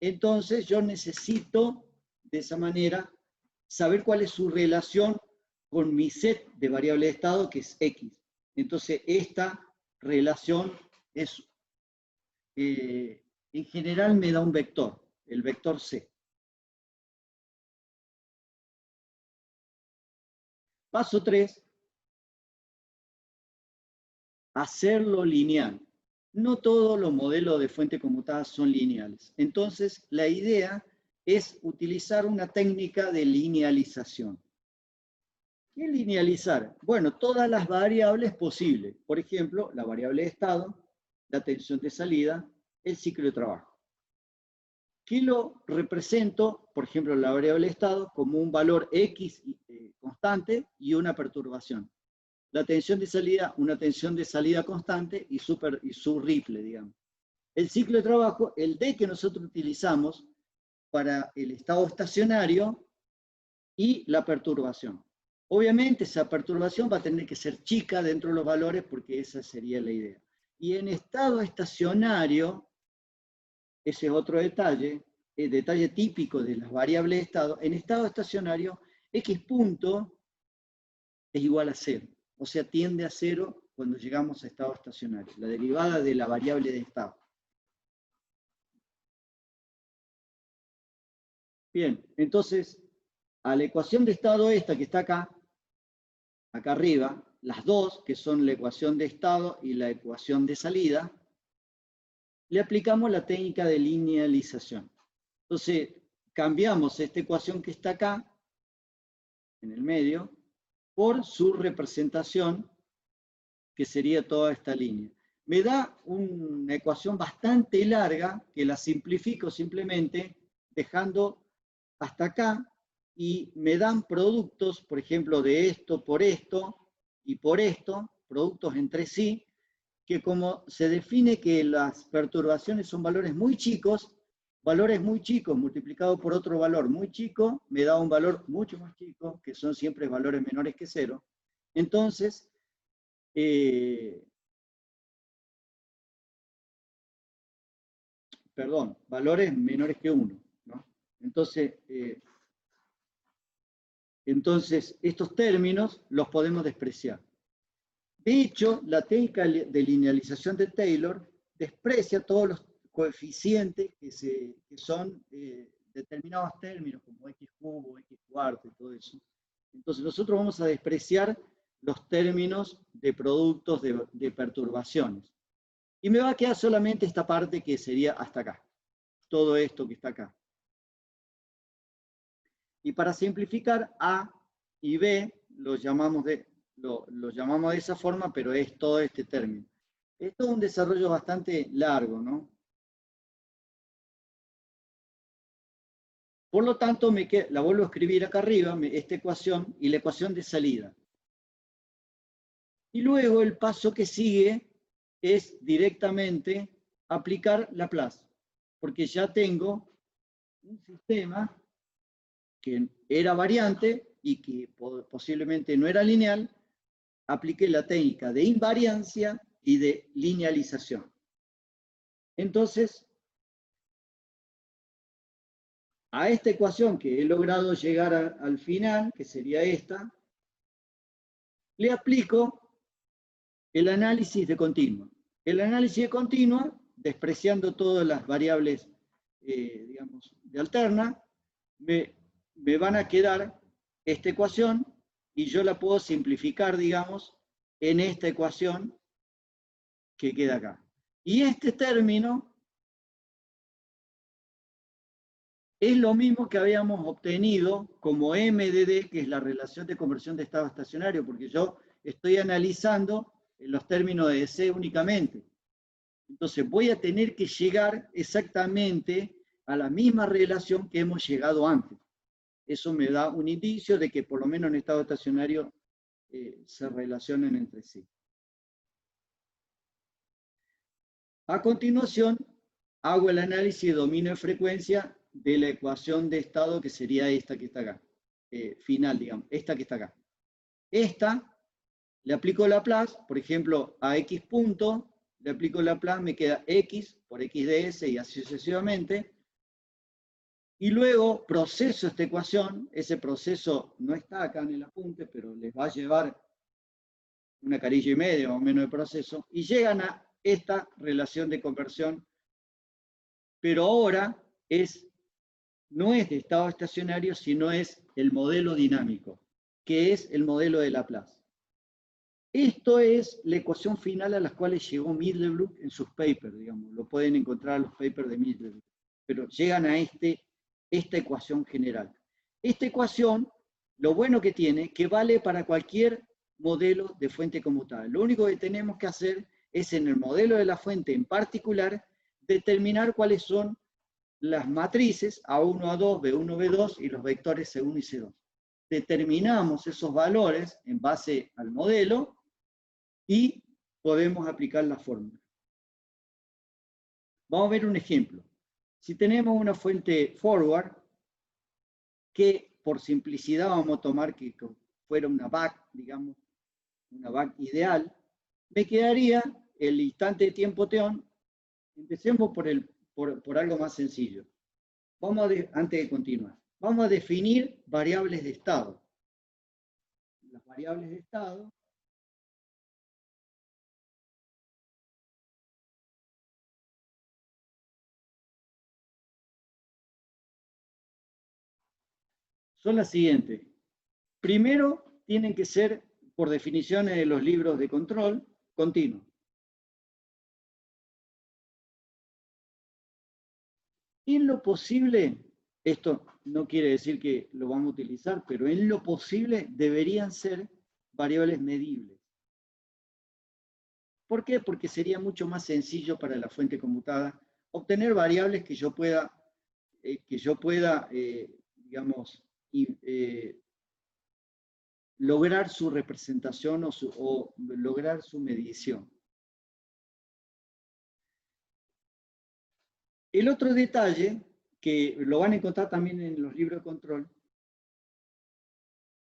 [SPEAKER 1] entonces yo necesito, de esa manera, saber cuál es su relación con mi set de variables de estado, que es X. Entonces, esta relación es, en general me da un vector, el vector C. Paso 3, hacerlo lineal. No todos los modelos de fuente conmutada son lineales. Entonces, la idea es utilizar una técnica de linealización. ¿Qué es linealizar? Bueno, todas las variables posibles. Por ejemplo, la variable de estado, la tensión de salida, el ciclo de trabajo. ¿Qué lo represento, por ejemplo, la variable de estado, como un valor X constante y una perturbación? La tensión de salida, una tensión de salida constante y su ripple, digamos. El ciclo de trabajo, el D que nosotros utilizamos para el estado estacionario y la perturbación. Obviamente esa perturbación va a tener que ser chica dentro de los valores porque esa sería la idea. Y en estado estacionario, ese es otro detalle, el detalle típico de las variables de estado, en estado estacionario, X punto es igual a 0. O sea, tiende a 0 cuando llegamos a estado estacionario, la derivada de la variable de estado. Bien, entonces, a la ecuación de estado esta que está acá arriba, las dos, que son la ecuación de estado y la ecuación de salida, le aplicamos la técnica de linealización. Entonces, cambiamos esta ecuación que está acá, en el medio, por su representación, que sería toda esta línea. Me da una ecuación bastante larga, que la simplifico simplemente dejando hasta acá, y me dan productos, por ejemplo, de esto por esto y por esto, productos entre sí, que como se define que las perturbaciones son valores muy chicos multiplicado por otro valor muy chico, me da un valor mucho más chico, que son siempre valores menores que 0. Entonces, valores menores que 1, ¿no? Entonces, estos términos los podemos despreciar. De hecho, la técnica de linealización de Taylor desprecia todos los coeficientes que son determinados términos, como x cubo, x cuarto y todo eso. Entonces, nosotros vamos a despreciar los términos de productos de perturbaciones. Y me va a quedar solamente esta parte que sería hasta acá. Todo esto que está acá. Y para simplificar, A y B lo llamamos de esa forma, pero es todo este término. Esto es un desarrollo bastante largo, ¿no? Por lo tanto, la vuelvo a escribir acá arriba, esta ecuación y la ecuación de salida. Y luego el paso que sigue es directamente aplicar Laplace, porque ya tengo un sistema que era variante y que posiblemente no era lineal, apliqué la técnica de invariancia y de linealización. Entonces, a esta ecuación que he logrado llegar al final, que sería esta, le aplico el análisis de continua. El análisis de continua, despreciando todas las variables, digamos, de alterna, me van a quedar esta ecuación y yo la puedo simplificar, digamos, en esta ecuación que queda acá. Y este término es lo mismo que habíamos obtenido como MDD, que es la relación de conversión de estado estacionario, porque yo estoy analizando los términos de DC únicamente. Entonces voy a tener que llegar exactamente a la misma relación que hemos llegado antes. Eso me da un indicio de que por lo menos en estado estacionario se relacionan entre sí. A continuación, hago el análisis de dominio de frecuencia de la ecuación de estado, que sería esta que está acá. Final, digamos, esta que está acá. Esta, le aplico Laplace, por ejemplo, a x punto, le aplico Laplace, me queda x por x de s y así sucesivamente. Y luego proceso esta ecuación, ese proceso no está acá en el apunte, pero les va a llevar una carilla y media más o menos de proceso, y llegan a esta relación de conversión, pero ahora no es de estado estacionario, sino es el modelo dinámico, que es el modelo de Laplace. Esto es la ecuación final a las cuales llegó Middlebrook en sus papers, digamos, lo pueden encontrar en los papers de Middlebrook, pero llegan a esta ecuación general. Esta ecuación lo bueno que tiene, que vale para cualquier modelo de fuente conmutada. Lo único que tenemos que hacer es en el modelo de la fuente en particular, determinar cuáles son las matrices A1, A2, B1, B2 y los vectores C1 y C2. Determinamos esos valores en base al modelo y podemos aplicar la fórmula. Vamos a ver un ejemplo. Si tenemos una fuente forward, que por simplicidad vamos a tomar que fuera una back, digamos, una back ideal, me quedaría el instante de tiempo t-on. Empecemos por algo más sencillo. Antes de continuar, vamos a definir variables de estado. Las variables de estado son las siguientes. Primero, tienen que ser, por definiciones de los libros de control, continuos. En lo posible, esto no quiere decir que lo vamos a utilizar, pero en lo posible deberían ser variables medibles. ¿Por qué? Porque sería mucho más sencillo para la fuente conmutada obtener variables que yo pueda digamos, lograr su representación o lograr su medición. El otro detalle, que lo van a encontrar también en los libros de control,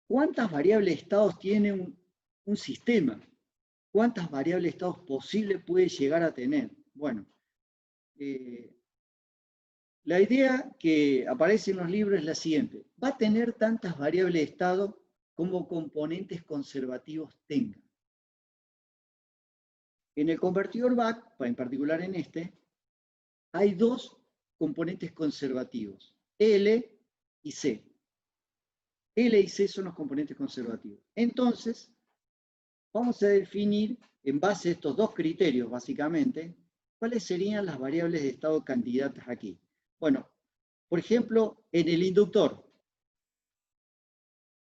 [SPEAKER 1] ¿cuántas variables de estados tiene un sistema? ¿Cuántas variables de estados posibles puede llegar a tener? Bueno, la idea que aparece en los libros es la siguiente. Va a tener tantas variables de estado como componentes conservativos tenga. En el convertidor BAC, en particular en este, hay dos componentes conservativos, L y C. L y C son los componentes conservativos. Entonces, vamos a definir, en base a estos dos criterios, básicamente, cuáles serían las variables de estado candidatas aquí. Bueno, por ejemplo, en el inductor,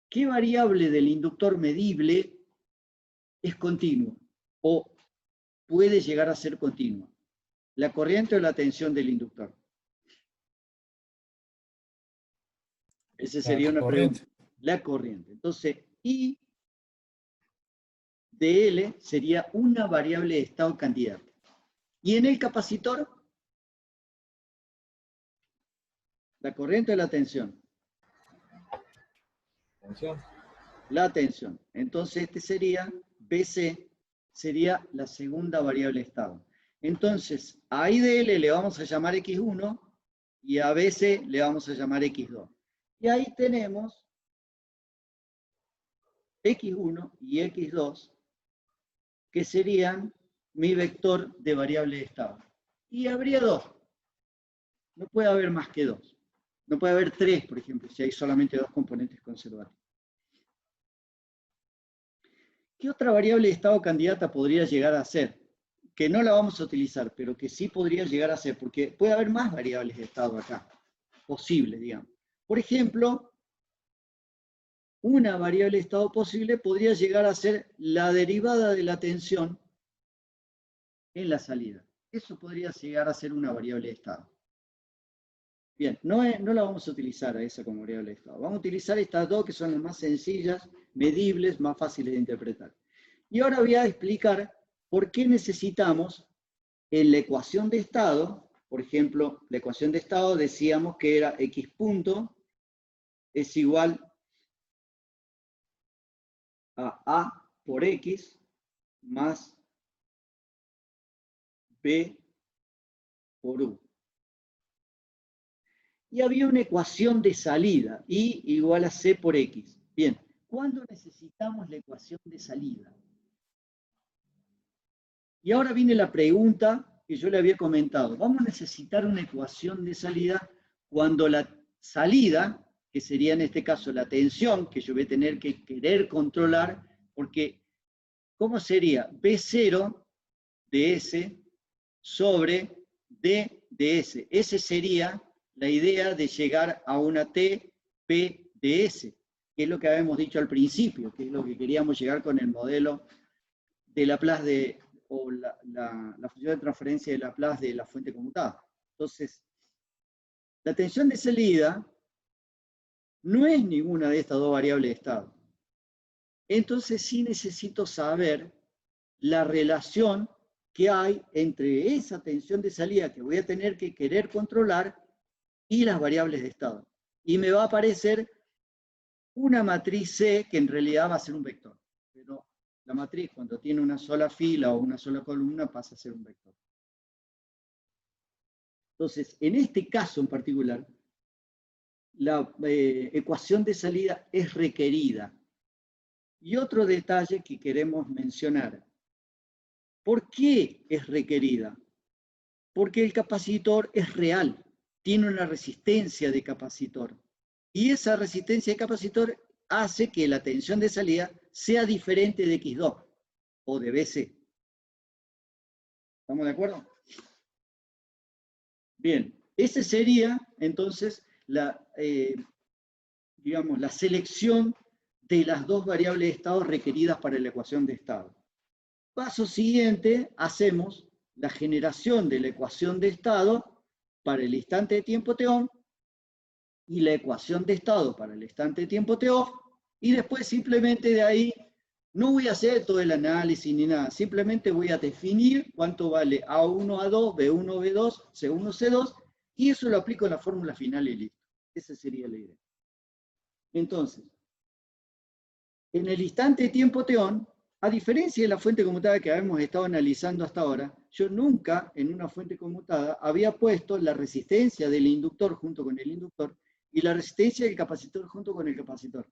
[SPEAKER 1] ¿qué variable del inductor medible es continua o puede llegar a ser continua? ¿La corriente o la tensión del inductor? Esa sería una pregunta. La corriente. Entonces, I de L sería una variable de estado candidata. ¿Y en el capacitor? ¿La corriente o la tensión?
[SPEAKER 3] Tensión.
[SPEAKER 1] La tensión. Entonces, este sería, BC, sería la segunda variable de estado. Entonces, a I de L le vamos a llamar X1 y a BC le vamos a llamar X2. Y ahí tenemos X1 y X2, que serían mi vector de variable de estado. Y habría dos. No puede haber más que dos. No puede haber tres, por ejemplo, si hay solamente dos componentes conservativos. ¿Qué otra variable de estado candidata podría llegar a ser? Que no la vamos a utilizar, pero que sí podría llegar a ser, porque puede haber más variables de estado acá, posibles, digamos. Por ejemplo, una variable de estado posible podría llegar a ser la derivada de la tensión en la salida. Eso podría llegar a ser una variable de estado. Bien, no la vamos a utilizar a esa como variable de estado. Vamos a utilizar estas dos que son las más sencillas, medibles, más fáciles de interpretar. Y ahora voy a explicar por qué necesitamos en la ecuación de estado, por ejemplo, la ecuación de estado decíamos que era X punto es igual a por X más B por U. Y había una ecuación de salida, I igual a C por X. Bien, ¿cuándo necesitamos la ecuación de salida? Y ahora viene la pregunta que yo le había comentado. Vamos a necesitar una ecuación de salida cuando la salida, que sería en este caso la tensión, que yo voy a tener que querer controlar, porque ¿cómo sería? B0 de S sobre D de S. Ese sería la idea de llegar a una T, P de S. que es lo que habíamos dicho al principio, que es lo que queríamos llegar con el modelo de Laplace o la función de transferencia de Laplace de la fuente conmutada. Entonces, la tensión de salida no es ninguna de estas dos variables de estado. Entonces sí necesito saber la relación que hay entre esa tensión de salida que voy a tener que querer controlar y las variables de estado. Y me va a aparecer una matriz C que en realidad va a ser un vector. Pero la matriz, cuando tiene una sola fila o una sola columna, pasa a ser un vector. Entonces, en este caso en particular, la ecuación de salida es requerida. Y otro detalle que queremos mencionar. ¿Por qué es requerida? Porque el capacitor es real, tiene una resistencia de capacitor. Y esa resistencia de capacitor hace que la tensión de salida sea diferente de X2 o de BC. ¿Estamos de acuerdo? Bien, esa sería entonces digamos, la selección de las dos variables de estado requeridas para la ecuación de estado. Paso siguiente, hacemos la generación de la ecuación de estado para el instante de tiempo t-on y la ecuación de estado para el instante de tiempo t-off, y después simplemente de ahí no voy a hacer todo el análisis ni nada, simplemente voy a definir cuánto vale A1, A2, B1, B2, C1, C2, y eso lo aplico en la fórmula final y listo. Esa sería la idea. Entonces, en el instante de tiempo t-on, a diferencia de la fuente conmutada que habíamos estado analizando hasta ahora, yo nunca en una fuente conmutada había puesto la resistencia del inductor junto con el inductor y la resistencia del capacitor junto con el capacitor.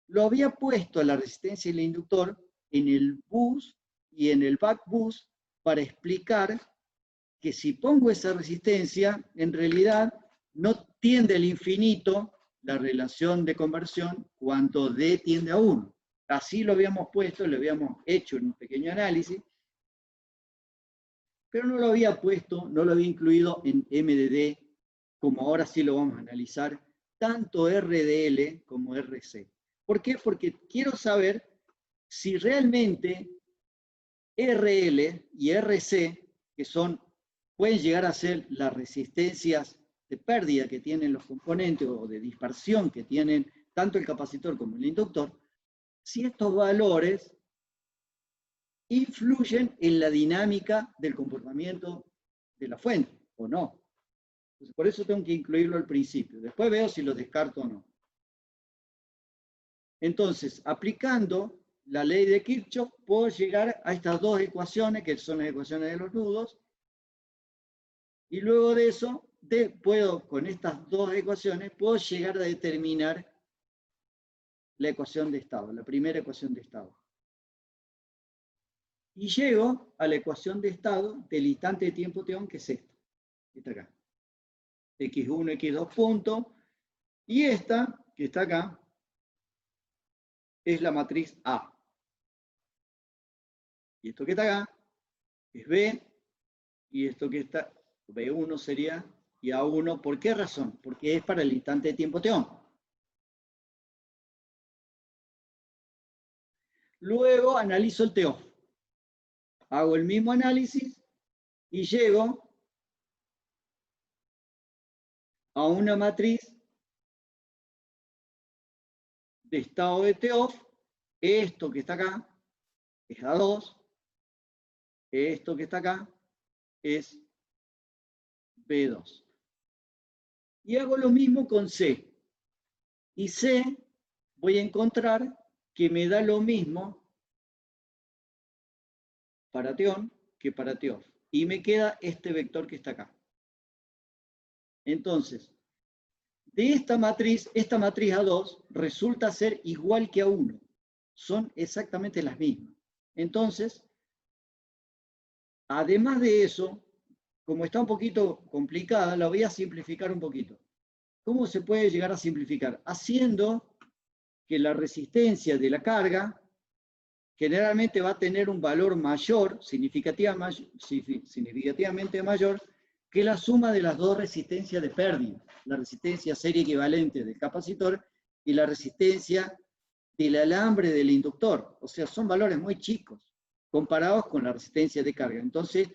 [SPEAKER 1] Lo había puesto la resistencia del inductor en el bus y en el back bus para explicar que si pongo esa resistencia, en realidad no tiende al infinito la relación de conversión cuando D tiende a 1. Así lo habíamos puesto, lo habíamos hecho en un pequeño análisis, pero no lo había puesto, no lo había incluido en MDD, como ahora sí lo vamos a analizar, tanto RDL como RC. ¿Por qué? Porque quiero saber si realmente RL y RC, que pueden llegar a ser las resistencias de pérdida que tienen los componentes o de dispersión que tienen tanto el capacitor como el inductor, si estos valores influyen en la dinámica del comportamiento de la fuente, o no. Entonces, por eso tengo que incluirlo al principio. Después veo si lo descarto o no. Entonces, aplicando la ley de Kirchhoff, puedo llegar a estas dos ecuaciones, que son las ecuaciones de los nudos, y luego de eso, con estas dos ecuaciones, puedo llegar a determinar la ecuación de estado, la primera ecuación de estado. Y llego a la ecuación de estado del instante de tiempo t-on, que es esta, que está acá. X1, X2 punto. Y esta, que está acá, es la matriz A. Y esto que está acá es B, y esto que está, B1 sería, y A1, ¿por qué razón? Porque es para el instante de tiempo t-on. Luego analizo el t-off. Hago el mismo análisis y llego a una matriz de estado de t-off. Esto que está acá es A2. Esto que está acá es B2. Y hago lo mismo con C. Y C voy a encontrar que me da lo mismo para t-on que para t-off. Y me queda este vector que está acá. Entonces, de esta matriz A2 resulta ser igual que A1. Son exactamente las mismas. Entonces, además de eso, como está un poquito complicada, la voy a simplificar un poquito. ¿Cómo se puede llegar a simplificar? Haciendo que la resistencia de la carga generalmente va a tener un valor mayor, significativamente mayor, que la suma de las dos resistencias de pérdida. La resistencia serie equivalente del capacitor y la resistencia del alambre del inductor. O sea, son valores muy chicos comparados con la resistencia de carga. Entonces,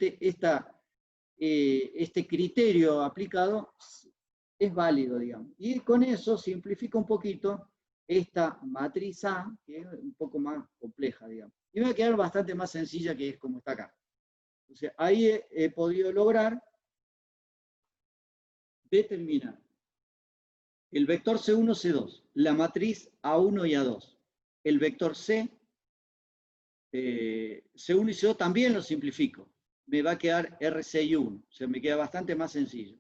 [SPEAKER 1] este criterio aplicado es válido, digamos. Y con eso simplifica un poquito esta matriz A, que es un poco más compleja, digamos. Y me va a quedar bastante más sencilla, que es como está acá. Entonces, ahí he podido lograr determinar el vector C1, C2, la matriz A1 y A2. El vector C, C1 y C2 también lo simplifico. Me va a quedar RC y 1. O sea, me queda bastante más sencillo.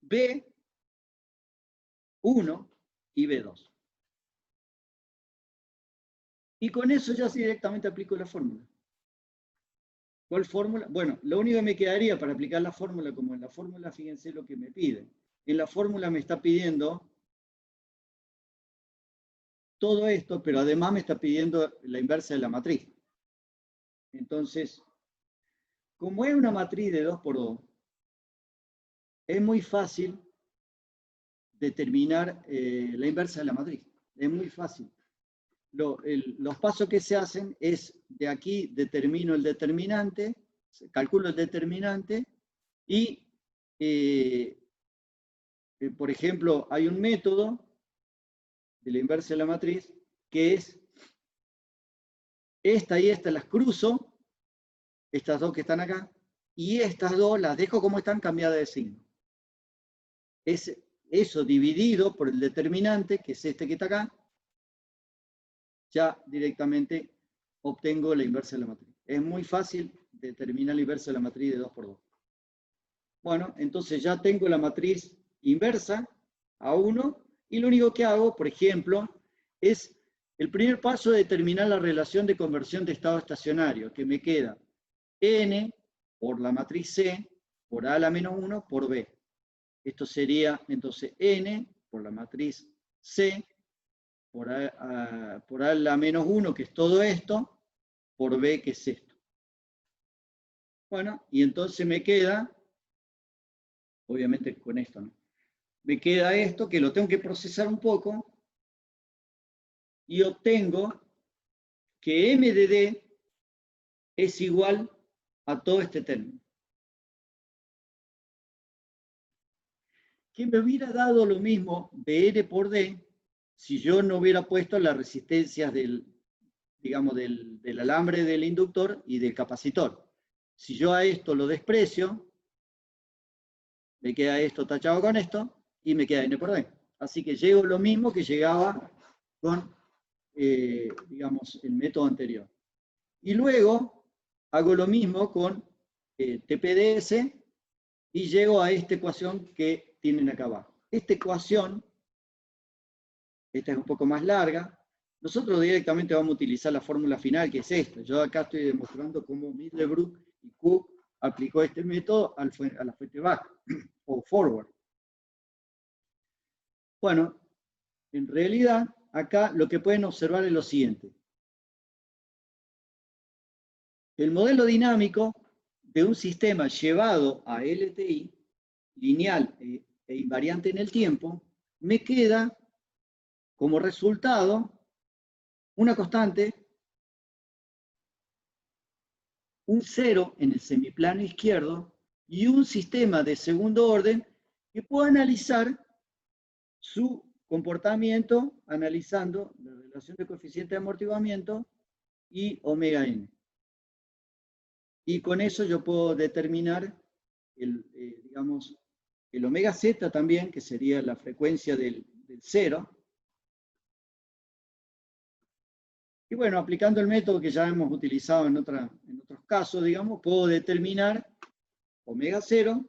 [SPEAKER 1] B1 y B2. Y con eso ya directamente aplico la fórmula. ¿Cuál fórmula? Bueno, lo único que me quedaría para aplicar la fórmula, como en la fórmula, fíjense lo que me pide. En la fórmula me está pidiendo todo esto, pero además me está pidiendo la inversa de la matriz. Entonces, como es una matriz de 2 por 2, es muy fácil determinar la inversa de la matriz. Es muy fácil. Los pasos que se hacen es, de aquí determino el determinante, calculo el determinante y, por ejemplo, hay un método de la inversa de la matriz que es esta y esta las cruzo, estas dos que están acá, y estas dos las dejo como están cambiadas de signo. Es eso dividido por el determinante, que es este que está acá, ya directamente obtengo la inversa de la matriz. Es muy fácil determinar la inversa de la matriz de 2 por 2. Bueno, entonces ya tengo la matriz inversa A1 y lo único que hago, por ejemplo, es el primer paso de determinar la relación de conversión de estado estacionario, que me queda N por la matriz C por A a la menos 1 por B. Esto sería entonces N por la matriz C por A a la menos 1, que es todo esto, por B, que es esto. Bueno, y entonces me queda, obviamente con esto, ¿no? Me queda esto, que lo tengo que procesar un poco, y obtengo que M de D es igual a todo este término. Que me hubiera dado lo mismo de N por D si yo no hubiera puesto las resistencias del alambre del inductor y del capacitor. Si yo a esto lo desprecio, me queda esto tachado con esto y me queda N por D. Así que llego lo mismo que llegaba con, digamos, el método anterior. Y luego hago lo mismo con TPDS y llego a esta ecuación que tienen acá abajo. Esta ecuación, esta es un poco más larga. Nosotros directamente vamos a utilizar la fórmula final, que es esta. Yo acá estoy demostrando cómo Middlebrook y Cook aplicó este método a la fuente back o forward. Bueno, en realidad, acá lo que pueden observar es lo siguiente. El modelo dinámico de un sistema llevado a LTI, lineal e invariante en el tiempo, me queda como resultado una constante, un cero en el semiplano izquierdo y un sistema de segundo orden que puedo analizar su comportamiento analizando la relación de coeficiente de amortiguamiento y omega n. Y con eso yo puedo determinar digamos, el omega z también, que sería la frecuencia del cero. Y bueno, aplicando el método que ya hemos utilizado en otros casos, digamos, puedo determinar omega 0,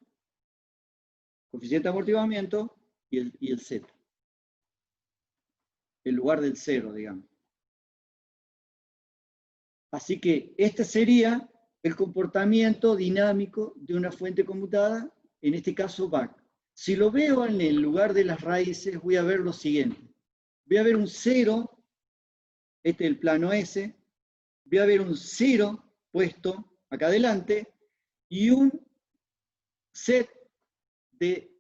[SPEAKER 1] coeficiente de amortiguamiento y el z. En lugar del 0, digamos. Así que este sería el comportamiento dinámico de una fuente conmutada, en este caso back. Si lo veo en el lugar de las raíces, voy a ver lo siguiente. Voy a ver un 0, este es el plano S, voy a ver un 0 puesto acá adelante y un set de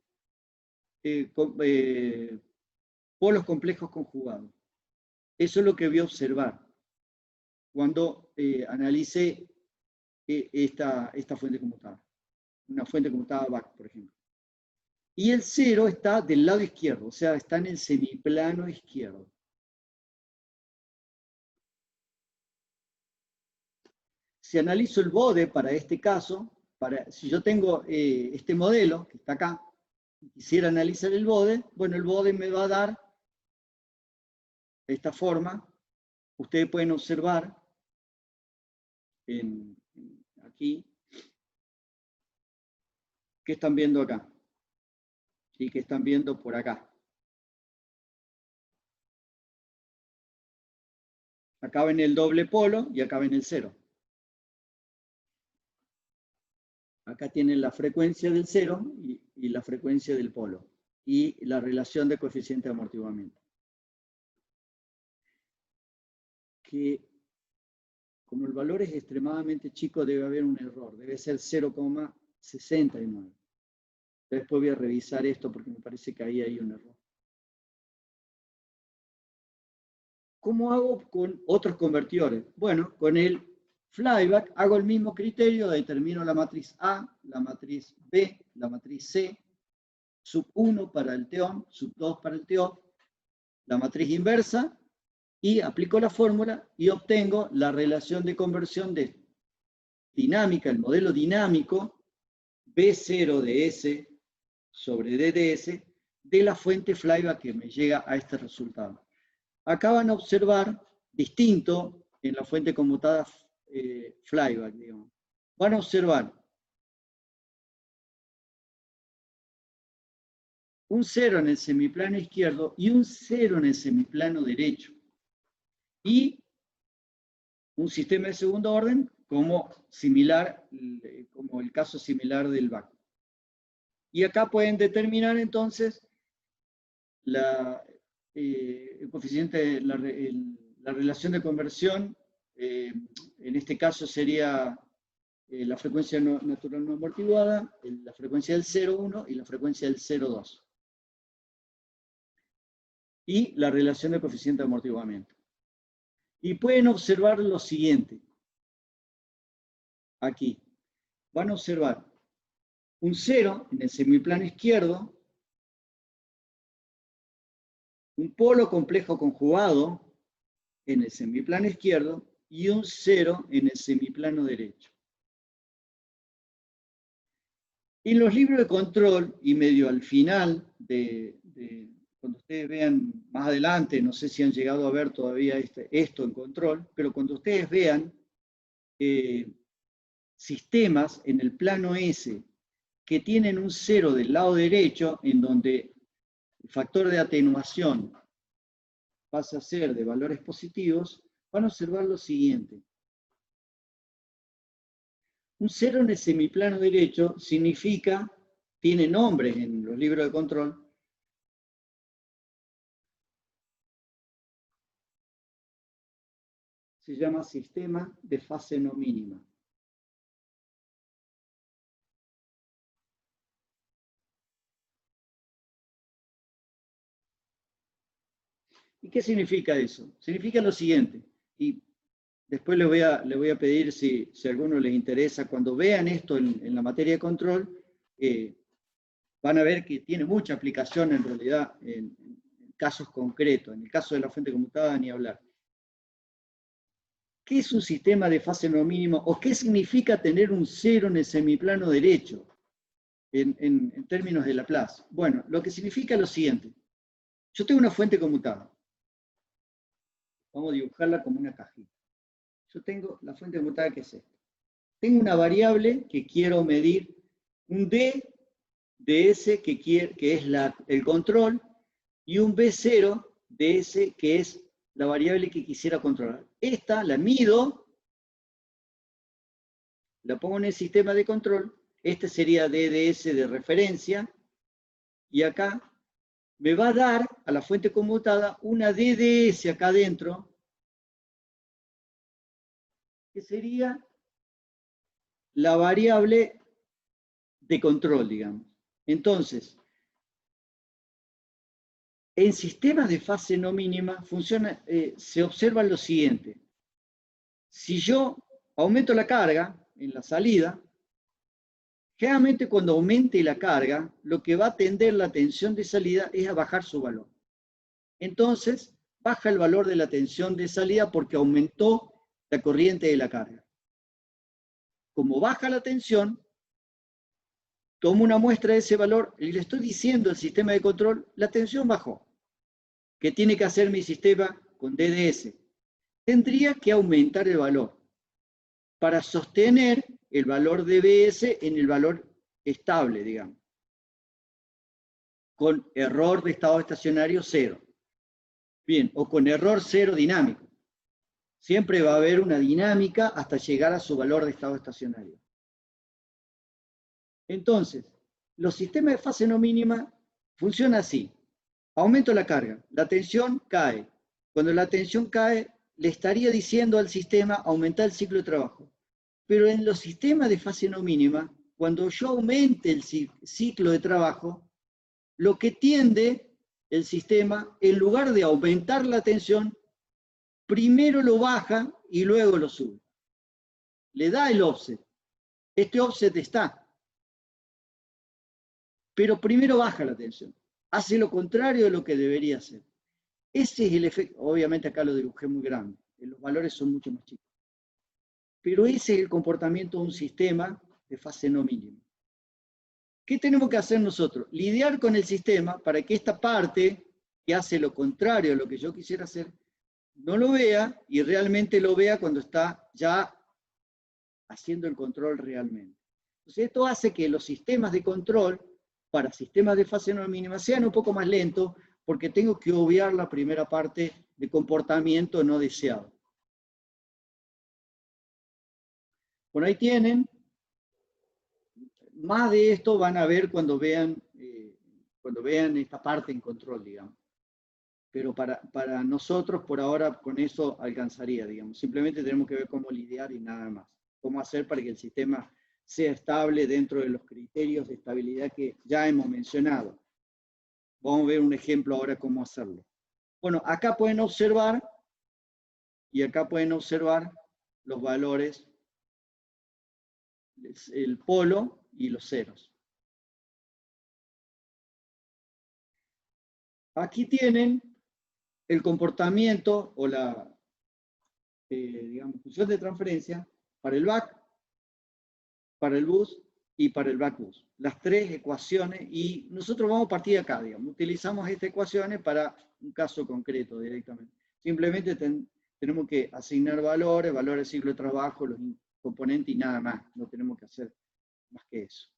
[SPEAKER 1] polos complejos conjugados. Eso es lo que voy a observar cuando analice esta fuente conmutada. Una fuente conmutada BAC, por ejemplo. Y el 0 está del lado izquierdo, o sea, está en el semiplano izquierdo. Si analizo el bode para este caso, si yo tengo este modelo, que está acá, y quisiera analizar el bode, bueno, el bode me va a dar de esta forma. Ustedes pueden observar aquí, ¿qué están viendo acá? ¿Y qué están viendo por acá? Acá ven el doble polo y acá ven el 0. Acá tienen la frecuencia del 0 y la frecuencia del polo. Y la relación de coeficiente de amortiguamiento. Que como el valor es extremadamente chico, debe haber un error. Debe ser 0,69. Después voy a revisar esto porque me parece que ahí hay un error. ¿Cómo hago con otros convertidores? Bueno, con el flyback hago el mismo criterio, determino la matriz A, la matriz B, la matriz C, sub 1 para el TON, sub 2 para el TO, la matriz inversa, y aplico la fórmula y obtengo la relación de conversión de dinámica, el modelo dinámico, B0 de S sobre DDS, de la fuente flyback que me llega a este resultado. Acá van a observar, distinto en la fuente conmutada flyback, digamos. Van a observar un 0 en el semiplano izquierdo y un 0 en el semiplano derecho. Y un sistema de segundo orden como el caso similar del BAC. Y acá pueden determinar entonces el coeficiente, la relación de conversión, en este caso sería la frecuencia natural no amortiguada, la frecuencia del 0,1 y la frecuencia del 0,2. Y la relación de coeficiente de amortiguamiento. Y pueden observar lo siguiente. Aquí. Van a observar un 0 en el semiplano izquierdo, un polo complejo conjugado en el semiplano izquierdo y un 0 en el semiplano derecho. En los libros de control, y medio al final, cuando ustedes vean más adelante, no sé si han llegado a ver todavía esto en control, pero cuando ustedes vean sistemas en el plano S que tienen un 0 del lado derecho, en donde el factor de atenuación pasa a ser de valores positivos, van a observar lo siguiente. Un 0 en el semiplano derecho significa, tiene nombres en los libros de control, se llama sistema de fase no mínima. ¿Y qué significa eso? Significa lo siguiente, y después les voy a pedir si a alguno les interesa, cuando vean esto en la materia de control, van a ver que tiene mucha aplicación en realidad en casos concretos. En el caso de la fuente conmutada, ni hablar. ¿Qué es un sistema de fase no mínima? ¿O qué significa tener un 0 en el semiplano derecho? En términos de Laplace. Bueno, lo que significa es lo siguiente. Yo tengo una fuente conmutada. Vamos a dibujarla como una cajita. Yo tengo la fuente conmutada que es esta. Tengo una variable que quiero medir, un D de S que es el control, y un B0 de S que es la variable que quisiera controlar. Esta la mido, la pongo en el sistema de control, este sería DDS de referencia, y acá me va a dar a la fuente conmutada una DDS acá adentro, que sería la variable de control, digamos. Entonces, En sistemas de fase no mínima se observa lo siguiente. Si yo aumento la carga en la salida, generalmente cuando aumente la carga, lo que va a tender la tensión de salida es a bajar su valor. Entonces, baja el valor de la tensión de salida porque aumentó la corriente de la carga. Como baja la tensión, tomo una muestra de ese valor y le estoy diciendo al sistema de control, la tensión bajó. ¿Qué tiene que hacer mi sistema con DDS? Tendría que aumentar el valor para sostener el valor de BS en el valor estable, digamos, con error de estado estacionario 0. Bien, o con error 0 dinámico. Siempre va a haber una dinámica hasta llegar a su valor de estado estacionario. Entonces, los sistemas de fase no mínima funcionan así. Aumento la carga, la tensión cae. Cuando la tensión cae, le estaría diciendo al sistema aumentar el ciclo de trabajo. Pero en los sistemas de fase no mínima, cuando yo aumente el ciclo de trabajo, lo que tiende el sistema, en lugar de aumentar la tensión, primero lo baja y luego lo sube. Le da el offset. Este offset está. Pero primero baja la tensión. Hace lo contrario de lo que debería hacer. Ese es el efecto. Obviamente acá lo dibujé muy grande. Los valores son mucho más chicos. Pero ese es el comportamiento de un sistema de fase no mínima. ¿Qué tenemos que hacer nosotros? Lidiar con el sistema para que esta parte, que hace lo contrario a lo que yo quisiera hacer, no lo vea y realmente lo vea cuando está ya haciendo el control realmente. Entonces esto hace que los sistemas de control para sistemas de fase no mínima sean un poco más lentos porque tengo que obviar la primera parte de comportamiento no deseado. Bueno, ahí tienen. Más de esto van a ver cuando vean esta parte en control, digamos. Pero para nosotros, por ahora, con eso alcanzaría, digamos. Simplemente tenemos que ver cómo lidiar y nada más. Cómo hacer para que el sistema sea estable dentro de los criterios de estabilidad que ya hemos mencionado. Vamos a ver un ejemplo ahora cómo hacerlo. Bueno, acá pueden observar, y acá pueden observar los valores, el polo y los ceros. Aquí tienen el comportamiento o la digamos, función de transferencia para el back, para el bus y para el back bus. Las tres ecuaciones, y nosotros vamos a partir de acá, digamos. Utilizamos estas ecuaciones para un caso concreto directamente. Simplemente tenemos que asignar valores de ciclo de trabajo, los componentes y nada más. No tenemos que hacer más que eso.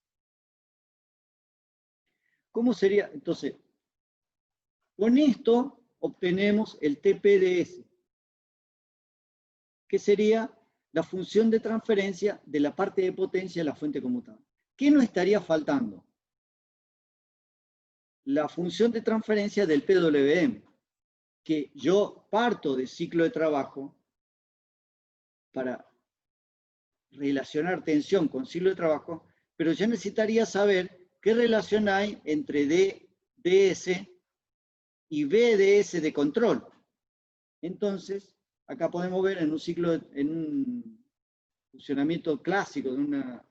[SPEAKER 1] ¿Cómo sería? Entonces, con esto obtenemos el TPDS, que sería la función de transferencia de la parte de potencia de la fuente conmutada. ¿Qué nos estaría faltando? La función de transferencia del PWM, que yo parto de ciclo de trabajo para relacionar tensión con ciclo de trabajo, pero yo necesitaría saber qué relación hay entre DS y BDS de control. Entonces, acá podemos ver en un ciclo, en un funcionamiento clásico de una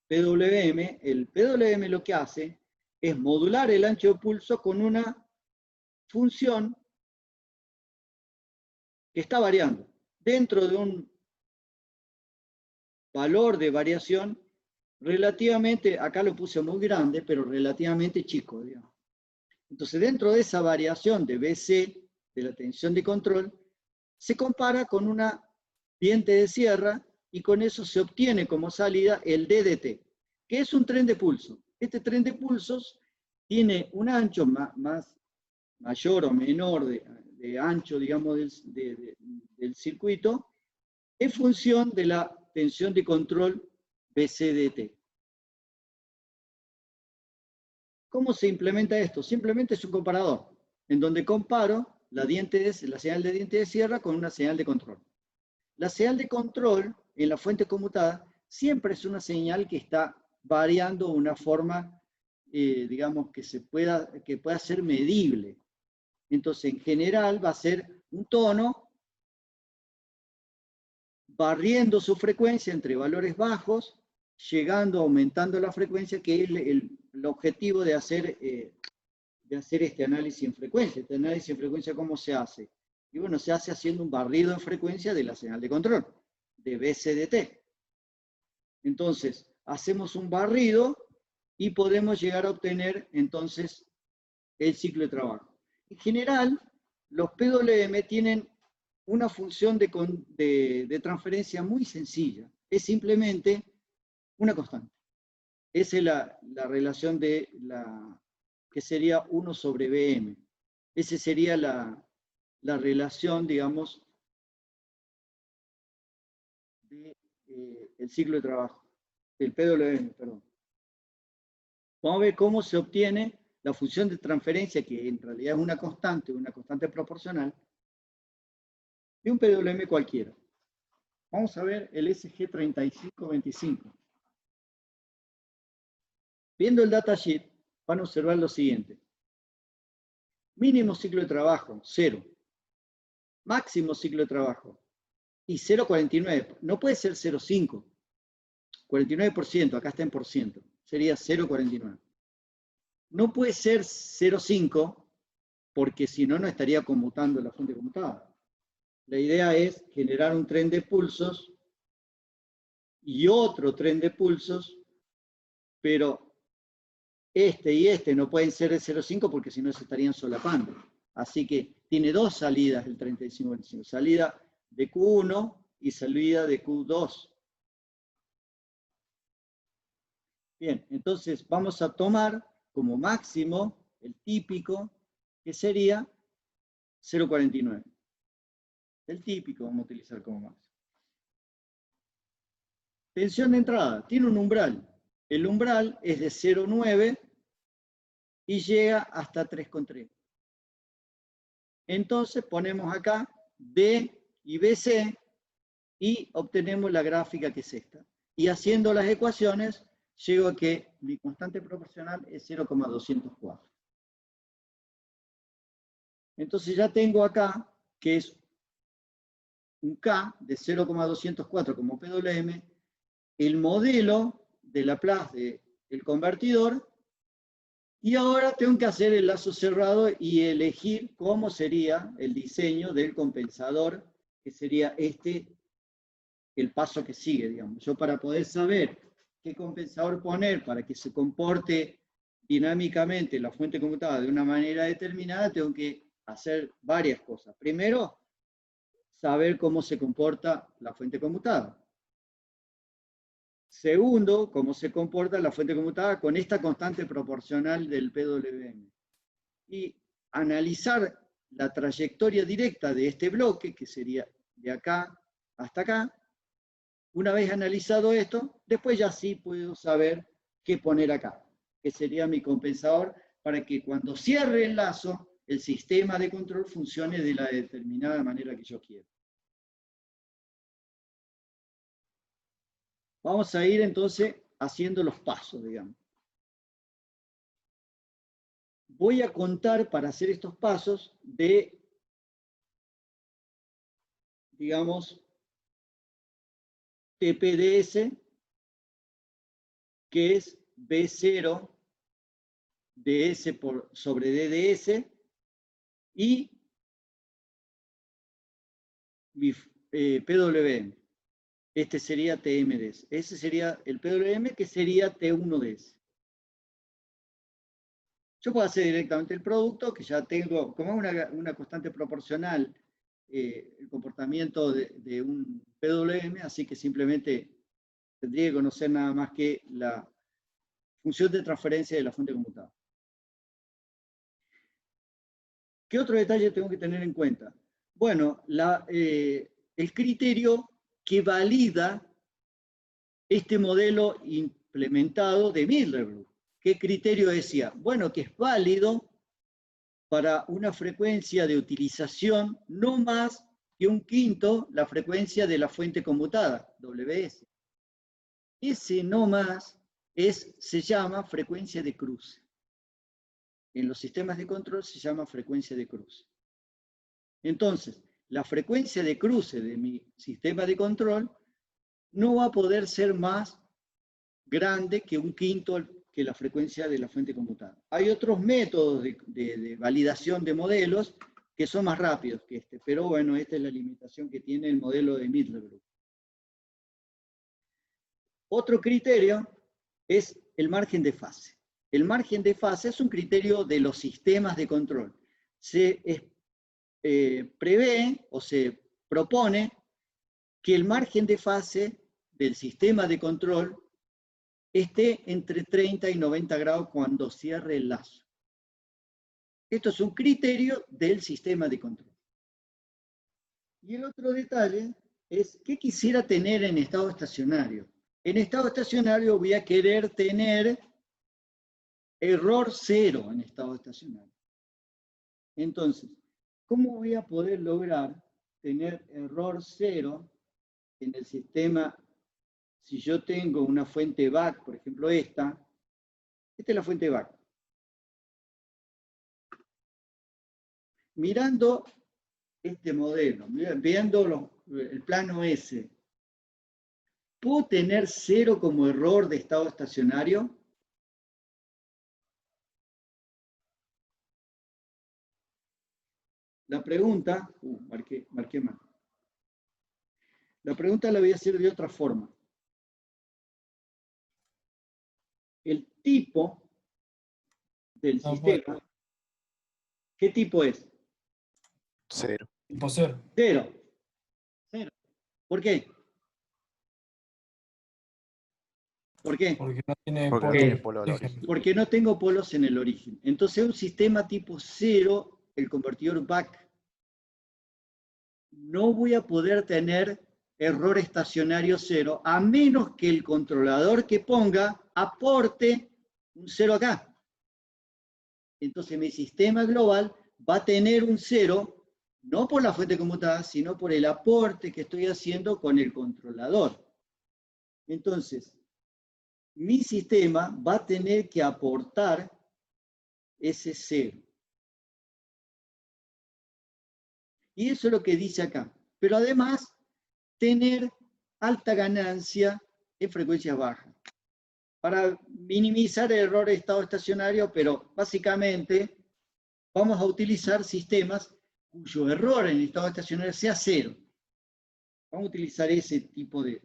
[SPEAKER 1] PWM, el PWM lo que hace es modular el ancho de pulso con una función que está variando dentro de un valor de variación relativamente, acá lo puse muy grande, pero relativamente chico, digamos. Entonces, dentro de esa variación de BC, de la tensión de control, se compara con una diente de sierra y con eso se obtiene como salida el DDT, que es un tren de pulso. Este tren de pulsos tiene un ancho mayor o menor de ancho, digamos, del circuito, en función de la tensión de control BCDT. ¿Cómo se implementa esto? Simplemente es un comparador, en donde comparo la señal de diente de sierra con una señal de control. La señal de control en la fuente conmutada siempre es una señal que está variando de una forma, digamos, que pueda ser medible. Entonces, en general, va a ser un tono barriendo su frecuencia entre valores bajos, llegando, aumentando la frecuencia, que es el objetivo de hacer este análisis en frecuencia. Este análisis en frecuencia, ¿cómo se hace? Y bueno, se hace haciendo un barrido en frecuencia de la señal de control, de BCDT. Entonces, hacemos un barrido y podemos llegar a obtener, entonces, el ciclo de trabajo. En general, los PWM tienen una función de transferencia muy sencilla. Es simplemente una constante. Esa es la relación de que sería 1 sobre Bm. Esa sería la relación, digamos, del ciclo de trabajo, del PWM, perdón. Vamos a ver cómo se obtiene la función de transferencia, que en realidad es una constante proporcional, de un PWM cualquiera. Vamos a ver el SG3525. Viendo el datasheet, van a observar lo siguiente. Mínimo ciclo de trabajo, 0. Máximo ciclo de trabajo, y 0,49. No puede ser 0,5. 49%, acá está en por ciento. Sería 0,49. No puede ser 0,5, porque si no, no estaría conmutando la fuente conmutada. La idea es generar un tren de pulsos y otro tren de pulsos, pero este y este no pueden ser de 0,5 porque si no se estarían solapando. Así que tiene dos salidas el 3525. Salida de Q1 y salida de Q2. Bien, entonces vamos a tomar como máximo el típico, que sería 0,49. El típico vamos a utilizar como máximo. Tensión de entrada, tiene un umbral. El umbral es de 0,9 y llega hasta 3,3. Entonces ponemos acá D y BC y obtenemos la gráfica que es esta. Y haciendo las ecuaciones, llego a que mi constante proporcional es 0,204. Entonces ya tengo acá que es un K de 0,204 como PWM, el modelo de Laplace del convertidor, y ahora tengo que hacer el lazo cerrado y elegir cómo sería el diseño del compensador, que sería el paso que sigue, digamos. Yo, para poder saber qué compensador poner para que se comporte dinámicamente la fuente conmutada de una manera determinada, tengo que hacer varias cosas. Primero, saber cómo se comporta la fuente conmutada. Segundo, cómo se comporta la fuente conmutada con esta constante proporcional del PWM. Y analizar la trayectoria directa de este bloque, que sería de acá hasta acá. Una vez analizado esto, después ya sí puedo saber qué poner acá, que sería mi compensador, para que cuando cierre el lazo, el sistema de control funcione de la determinada manera que yo quiero. Vamos a ir entonces haciendo los pasos, digamos. Voy a contar para hacer estos pasos de, digamos, TPDS, que es B0 DS sobre DDS, y mi PWM. Este sería TMDS. Ese sería el PWM, que sería T1DS. Yo puedo hacer directamente el producto, que ya tengo, como una constante proporcional, el comportamiento de un PWM, así que simplemente tendría que conocer nada más que la función de transferencia de la fuente conmutada. ¿Qué otro detalle tengo que tener en cuenta? Bueno, el criterio que valida este modelo implementado de Miller-Brook. ¿Qué criterio decía? Bueno, que es válido para una frecuencia de utilización no más que 1/5 la frecuencia de la fuente conmutada, WS. Ese no más se llama frecuencia de cruce. en los sistemas de control se llama frecuencia de cruce. Entonces, la frecuencia de cruce de mi sistema de control no va a poder ser más grande que un quinto que la frecuencia de la fuente conmutada. Hay otros métodos de validación de modelos que son más rápidos que este, pero bueno, esta es la limitación que tiene el modelo de Middlebrooke. Otro criterio es el margen de fase. El margen de fase es un criterio de los sistemas de control. Se prevé o se propone que el margen de fase del sistema de control esté entre 30 y 90 grados cuando cierre el lazo. Esto es un criterio del sistema de control. Y el otro detalle es qué quisiera tener en estado estacionario. En estado estacionario voy a querer tener error cero en estado estacionario. Entonces, ¿cómo voy a poder lograr tener error cero en el sistema? Si yo tengo una fuente back, por ejemplo esta es la fuente back. Mirando este modelo, viendo el plano S, ¿puedo tener cero como error de estado estacionario? La pregunta, marqué mal. La pregunta la voy a hacer de otra forma. El tipo del sistema, ¿qué tipo es?
[SPEAKER 3] Cero.
[SPEAKER 4] Tipo cero.
[SPEAKER 1] Cero. Cero. ¿Por qué? ¿Por qué?
[SPEAKER 4] Porque no tiene
[SPEAKER 3] Porque
[SPEAKER 4] polo,
[SPEAKER 3] no tiene polo al origen.
[SPEAKER 1] Porque no tengo polos en el origen. Entonces, un sistema tipo cero, el convertidor back, no voy a poder tener error estacionario cero, a menos que el controlador que ponga aporte un cero acá. Entonces, mi sistema global va a tener un cero, no por la fuente conmutada, sino por el aporte que estoy haciendo con el controlador. Entonces, mi sistema va a tener que aportar ese cero. Y eso es lo que dice acá. Pero además, tener alta ganancia en frecuencias bajas. Para minimizar el error de estado estacionario, pero básicamente vamos a utilizar sistemas cuyo error en estado estacionario sea cero. Vamos a utilizar ese tipo de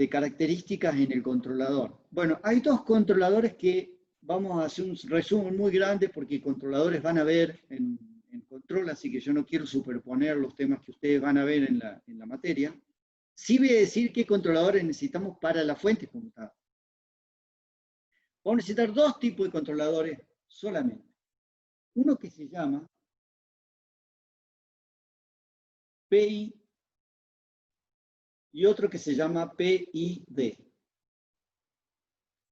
[SPEAKER 1] características en el controlador. Bueno, hay dos controladores que vamos a hacer un resumen muy grande porque controladores van a ver en control, así que yo no quiero superponer los temas que ustedes van a ver en la materia. Sí voy a decir qué controladores necesitamos para la fuente conmutada. Vamos a necesitar dos tipos de controladores solamente. Uno que se llama PI y otro que se llama PID.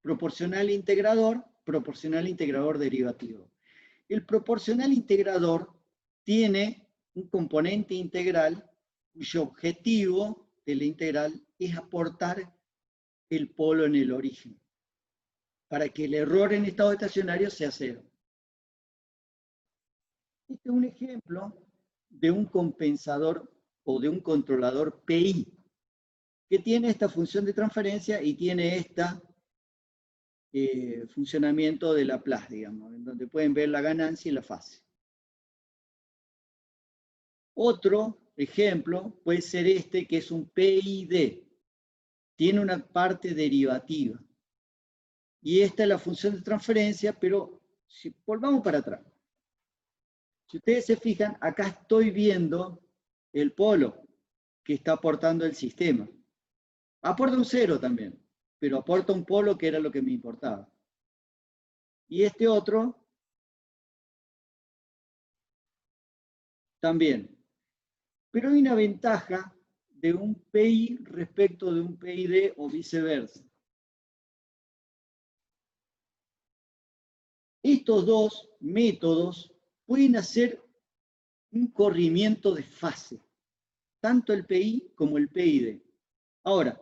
[SPEAKER 1] Proporcional integrador derivativo. El proporcional integrador tiene un componente integral cuyo objetivo de la integral es aportar el polo en el origen, para que el error en estado estacionario sea cero. Este es un ejemplo de un compensador o de un controlador PI, que tiene esta función de transferencia y tiene funcionamiento de Laplace, digamos, en donde pueden ver la ganancia y la fase. Otro ejemplo puede ser este, que es un PID. Tiene una parte derivativa. Y esta es la función de transferencia, pero si volvamos para atrás. Si ustedes se fijan, acá estoy viendo el polo que está aportando el sistema. Aporta un cero también, pero aporta un polo que era lo que me importaba. Y este otro también. Pero hay una ventaja de un PI respecto de un PID o viceversa. Estos dos métodos pueden hacer un corrimiento de fase, tanto el PI como el PID. Ahora,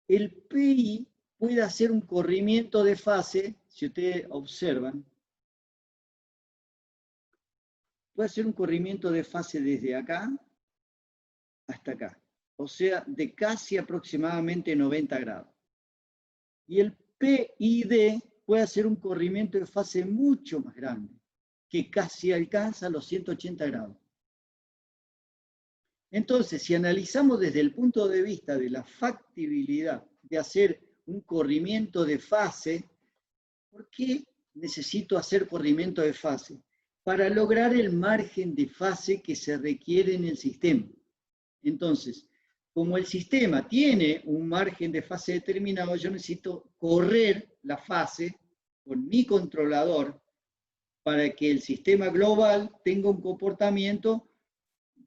[SPEAKER 1] el PI puede hacer un corrimiento de fase si ustedes observan, puede hacer un corrimiento de fase desde acá hasta acá. O sea, de casi aproximadamente 90 grados. Y el PID puede hacer un corrimiento de fase mucho más grande, que casi alcanza los 180 grados. Entonces, si analizamos desde el punto de vista de la factibilidad de hacer un corrimiento de fase, ¿por qué necesito hacer corrimiento de fase? Para lograr el margen de fase que se requiere en el sistema. Entonces, como el sistema tiene un margen de fase determinado, yo necesito correr la fase con mi controlador para que el sistema global tenga un comportamiento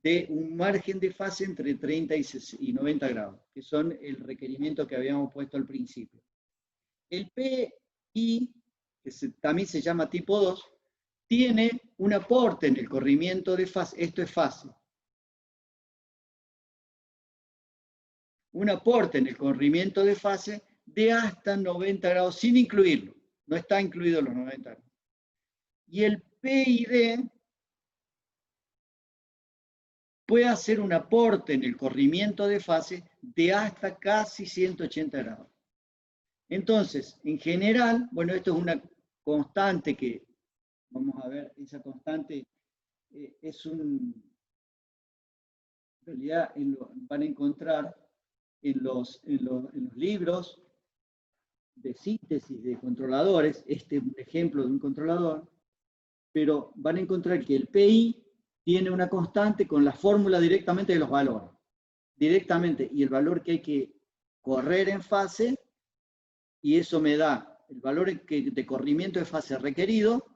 [SPEAKER 1] de un margen de fase entre 30 y 90 grados, que son el requerimiento que habíamos puesto al principio. El PI, que también se llama tipo 2, tiene un aporte en el corrimiento de fase, esto es fase. Un aporte en el corrimiento de fase de hasta 90 grados, sin incluirlo. No está incluido los 90 grados. Y el PID puede hacer un aporte en el corrimiento de fase de hasta casi 180 grados. Entonces, en general, bueno, esto es una constante que, vamos a ver, esa constante es un, en realidad van a encontrar en los libros de síntesis de controladores, este es un ejemplo de un controlador, pero van a encontrar que el PI tiene una constante con la fórmula directamente de los valores. Directamente, y el valor que hay que correr en fase, y eso me da el valor de corrimiento de fase requerido,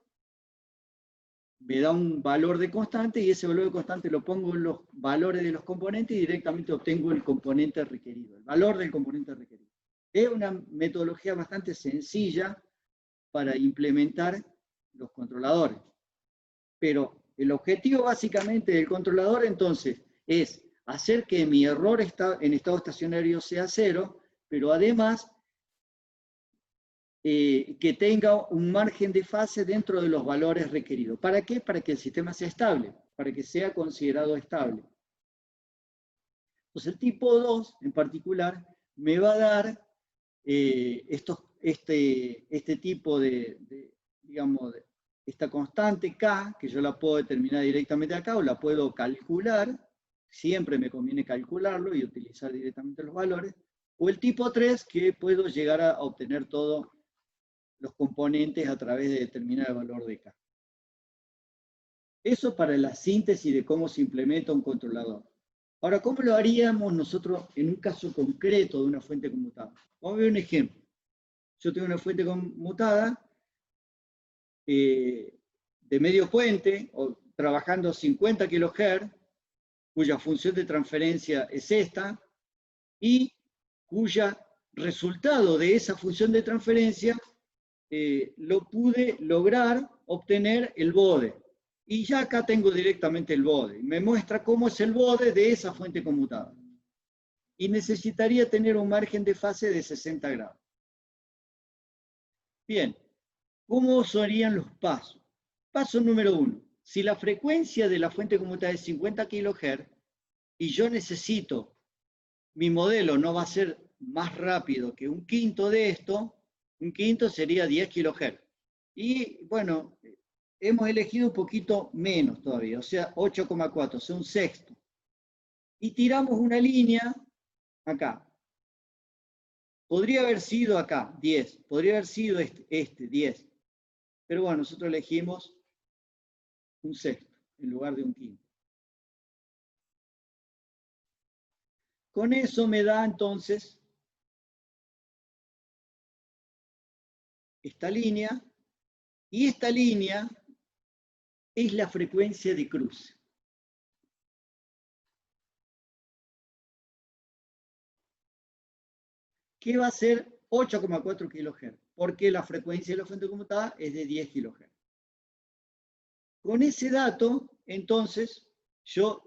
[SPEAKER 1] me da un valor de constante, y ese valor de constante lo pongo en los valores de los componentes y directamente obtengo el componente requerido, el valor del componente requerido. Es una metodología bastante sencilla para implementar los controladores. Pero el objetivo básicamente del controlador entonces es hacer que mi error en estado estacionario sea 0, pero además que tenga un margen de fase dentro de los valores requeridos. ¿Para qué? Para que el sistema sea estable, para que sea considerado estable. Entonces el tipo 2 en particular me va a dar este tipo digamos, esta constante K, que yo la puedo determinar directamente acá o la puedo calcular, siempre me conviene calcularlo y utilizar directamente los valores, o el tipo 3, que puedo llegar a obtener todos los componentes a través de determinar el valor de K. Eso para la síntesis de cómo se implementa un controlador. Ahora, ¿cómo lo haríamos nosotros en un caso concreto de una fuente conmutada? Vamos a ver un ejemplo. Yo tengo una fuente conmutada de medio puente, o trabajando 50 kHz, cuya función de transferencia es esta, y cuya resultado de esa función de transferencia lo pude lograr obtener el bode. Y ya acá tengo directamente el bode. Me muestra cómo es el bode de esa fuente conmutada. Y necesitaría tener un margen de fase de 60 grados. Bien, ¿cómo serían los pasos? Paso número 1. Si la frecuencia de la fuente conmutada es 50 kHz y yo necesito, mi modelo no va a ser más rápido que un quinto de esto, un quinto sería 10 kHz. Y bueno, hemos elegido un poquito menos todavía, o sea, 8,4, o sea, un sexto. Y tiramos una línea acá. Podría haber sido acá, 10. Podría haber sido este 10. Pero bueno, nosotros elegimos un sexto en lugar de un quinto. Con eso me da entonces esta línea, y esta línea es la frecuencia de cruce. ¿Qué va a ser 8,4 kHz? Porque la frecuencia de la fuente conmutada es de 10 kHz. Con ese dato, entonces, yo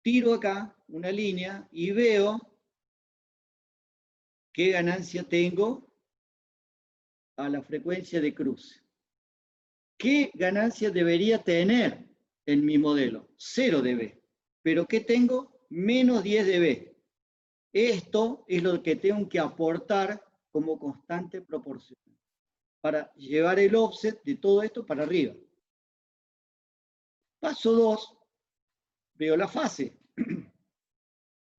[SPEAKER 1] tiro acá una línea y veo qué ganancia tengo a la frecuencia de cruce. ¿Qué ganancia debería tener en mi modelo? 0 dB. ¿Pero qué tengo? Menos 10 dB. Esto es lo que tengo que aportar como constante proporcional para llevar el offset de todo esto para arriba. Paso 2, veo la fase.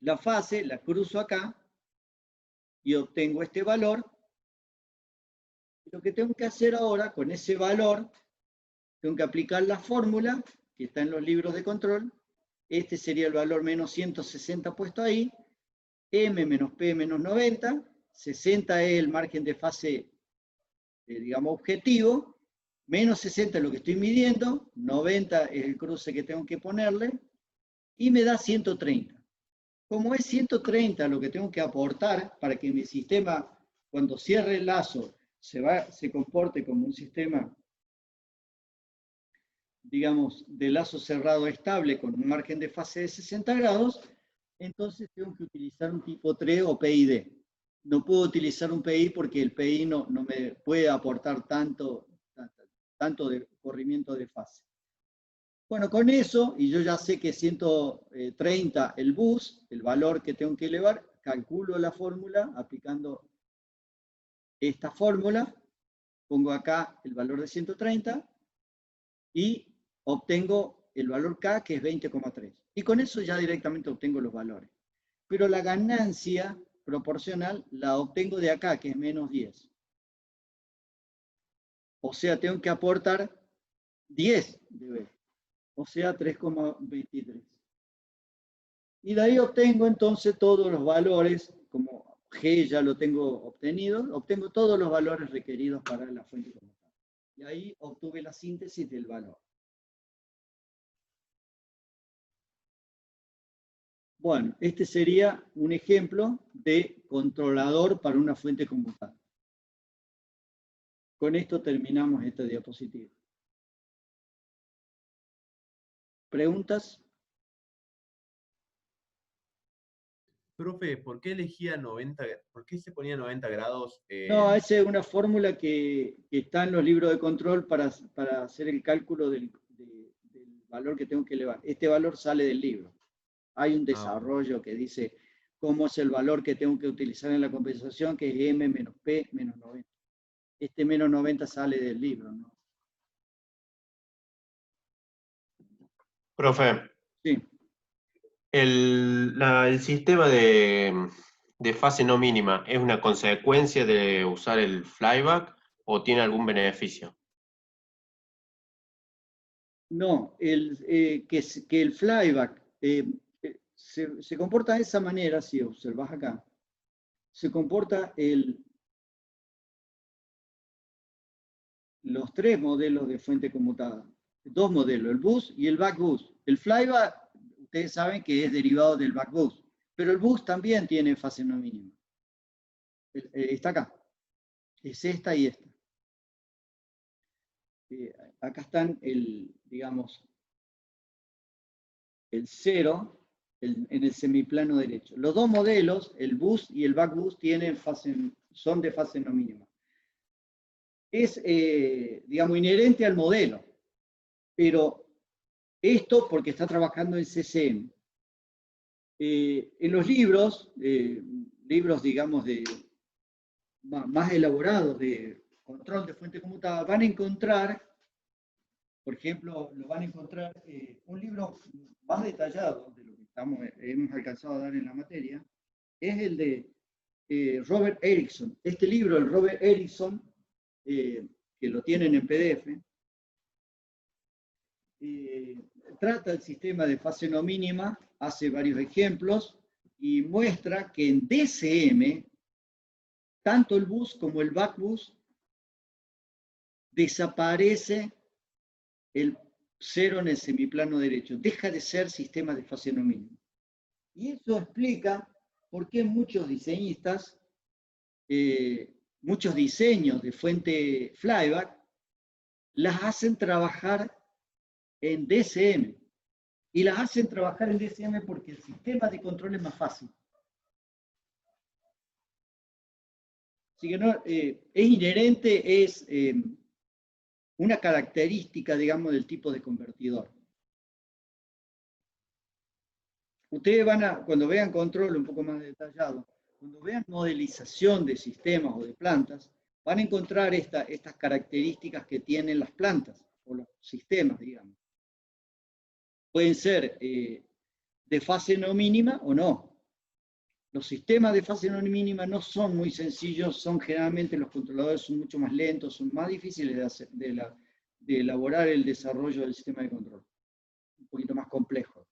[SPEAKER 1] La fase la cruzo acá y obtengo este valor. Lo que tengo que hacer ahora con ese valor, tengo que aplicar la fórmula que está en los libros de control. Este sería el valor menos 160 puesto ahí. M menos P menos 90. 60 es el margen de fase, digamos, objetivo. Menos 60 es lo que estoy midiendo. 90 es el cruce que tengo que ponerle. Y me da 130. Como es 130 lo que tengo que aportar para que mi sistema, cuando cierre el lazo, se comporte como un sistema, digamos, de lazo cerrado estable con un margen de fase de 60 grados, entonces tengo que utilizar un tipo 3 o PID. No puedo utilizar un PI porque el PI no me puede aportar tanto de corrimiento de fase. Bueno, con eso, y yo ya sé que 130 el bus, el valor que tengo que elevar, calculo la fórmula aplicando esta fórmula, pongo acá el valor de 130 y obtengo el valor K, que es 20,3. Y con eso ya directamente obtengo los valores. Pero la ganancia proporcional la obtengo de acá, que es menos 10. O sea, tengo que aportar 10 dB. O sea, 3,23. Y de ahí obtengo entonces todos los valores, como G ya lo tengo obtenido, obtengo todos los valores requeridos para la fuente conmutable. Y ahí obtuve la síntesis del valor. Bueno, este sería un ejemplo de controlador para una fuente conmutable. Con esto terminamos esta diapositiva. ¿Preguntas?
[SPEAKER 4] Profe, ¿por qué elegía 90, por qué se ponía 90 grados?
[SPEAKER 1] No, esa es una fórmula que está en los libros de control para hacer el cálculo del valor que tengo que elevar. Este valor sale del libro. Hay un desarrollo que dice cómo es el valor que tengo que utilizar en la compensación, que es M menos P menos 90. Este menos 90 sale del libro, ¿no?
[SPEAKER 5] Profe,
[SPEAKER 1] Sí.
[SPEAKER 5] el sistema de fase no mínima, ¿es una consecuencia de usar el flyback o tiene algún beneficio?
[SPEAKER 1] No, que el flyback se comporta de esa manera, si observas acá, se comporta los tres modelos de fuente conmutada. Dos modelos, el bus y el back bus. El flyback, ustedes saben que es derivado del back bus, pero el bus también tiene fase no mínima. Está acá. Es esta y esta. Acá están digamos, el 0 en el semiplano derecho. Los dos modelos, el bus y el back bus, son de fase no mínima. Es, digamos, inherente al modelo, pero esto porque está trabajando en CCM. En los libros, digamos, más elaborados de control de fuente conmutada, van a encontrar, por ejemplo, van a encontrar un libro más detallado de lo que hemos alcanzado a dar en la materia, es el de Robert Erickson. Este libro, el Robert Erickson, que lo tienen en PDF, trata el sistema de fase no mínima, hace varios ejemplos y muestra que en DCM, tanto el bus como el back bus, desaparece el 0 en el semiplano derecho, deja de ser sistema de fase no mínima. Y eso explica por qué muchos diseñistas, muchos diseños de fuente flyback, las hacen trabajar en DCM. Y las hacen trabajar en DCM porque el sistema de control es más fácil. Así que no, es inherente, es una característica, digamos, del tipo de convertidor. Ustedes van a, cuando vean control un poco más detallado, cuando vean modelización de sistemas o de plantas, van a encontrar estas características que tienen las plantas o los sistemas, digamos. Pueden ser de fase no mínima o no. Los sistemas de fase no mínima no son muy sencillos, son generalmente los controladores son mucho más lentos, son más difíciles de elaborar el desarrollo del sistema de control, un poquito más complejo.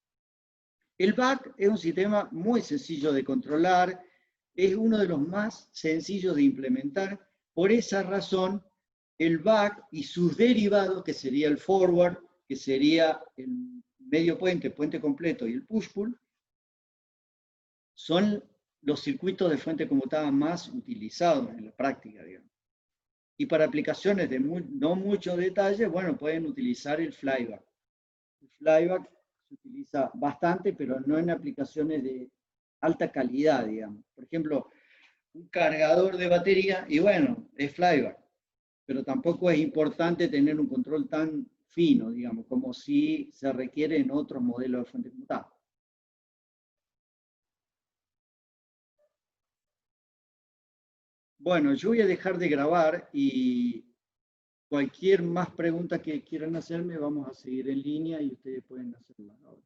[SPEAKER 1] El BAC es un sistema muy sencillo de controlar, es uno de los más sencillos de implementar. Por esa razón, el BAC y sus derivados, que sería el forward, que sería el medio puente, puente completo y el push-pull, son los circuitos de fuente conmutada más utilizados en la práctica, digamos. Y para aplicaciones de no mucho detalle, bueno, pueden utilizar el flyback. El flyback se utiliza bastante, pero no en aplicaciones de alta calidad, digamos. Por ejemplo, un cargador de batería, y bueno, es flyback, pero tampoco es importante tener un control tan fino, digamos, como si se requiere en otros modelos de fuente conmutada. Bueno, yo voy a dejar de grabar y cualquier más pregunta que quieran hacerme, vamos a seguir en línea y ustedes pueden hacerla ahora.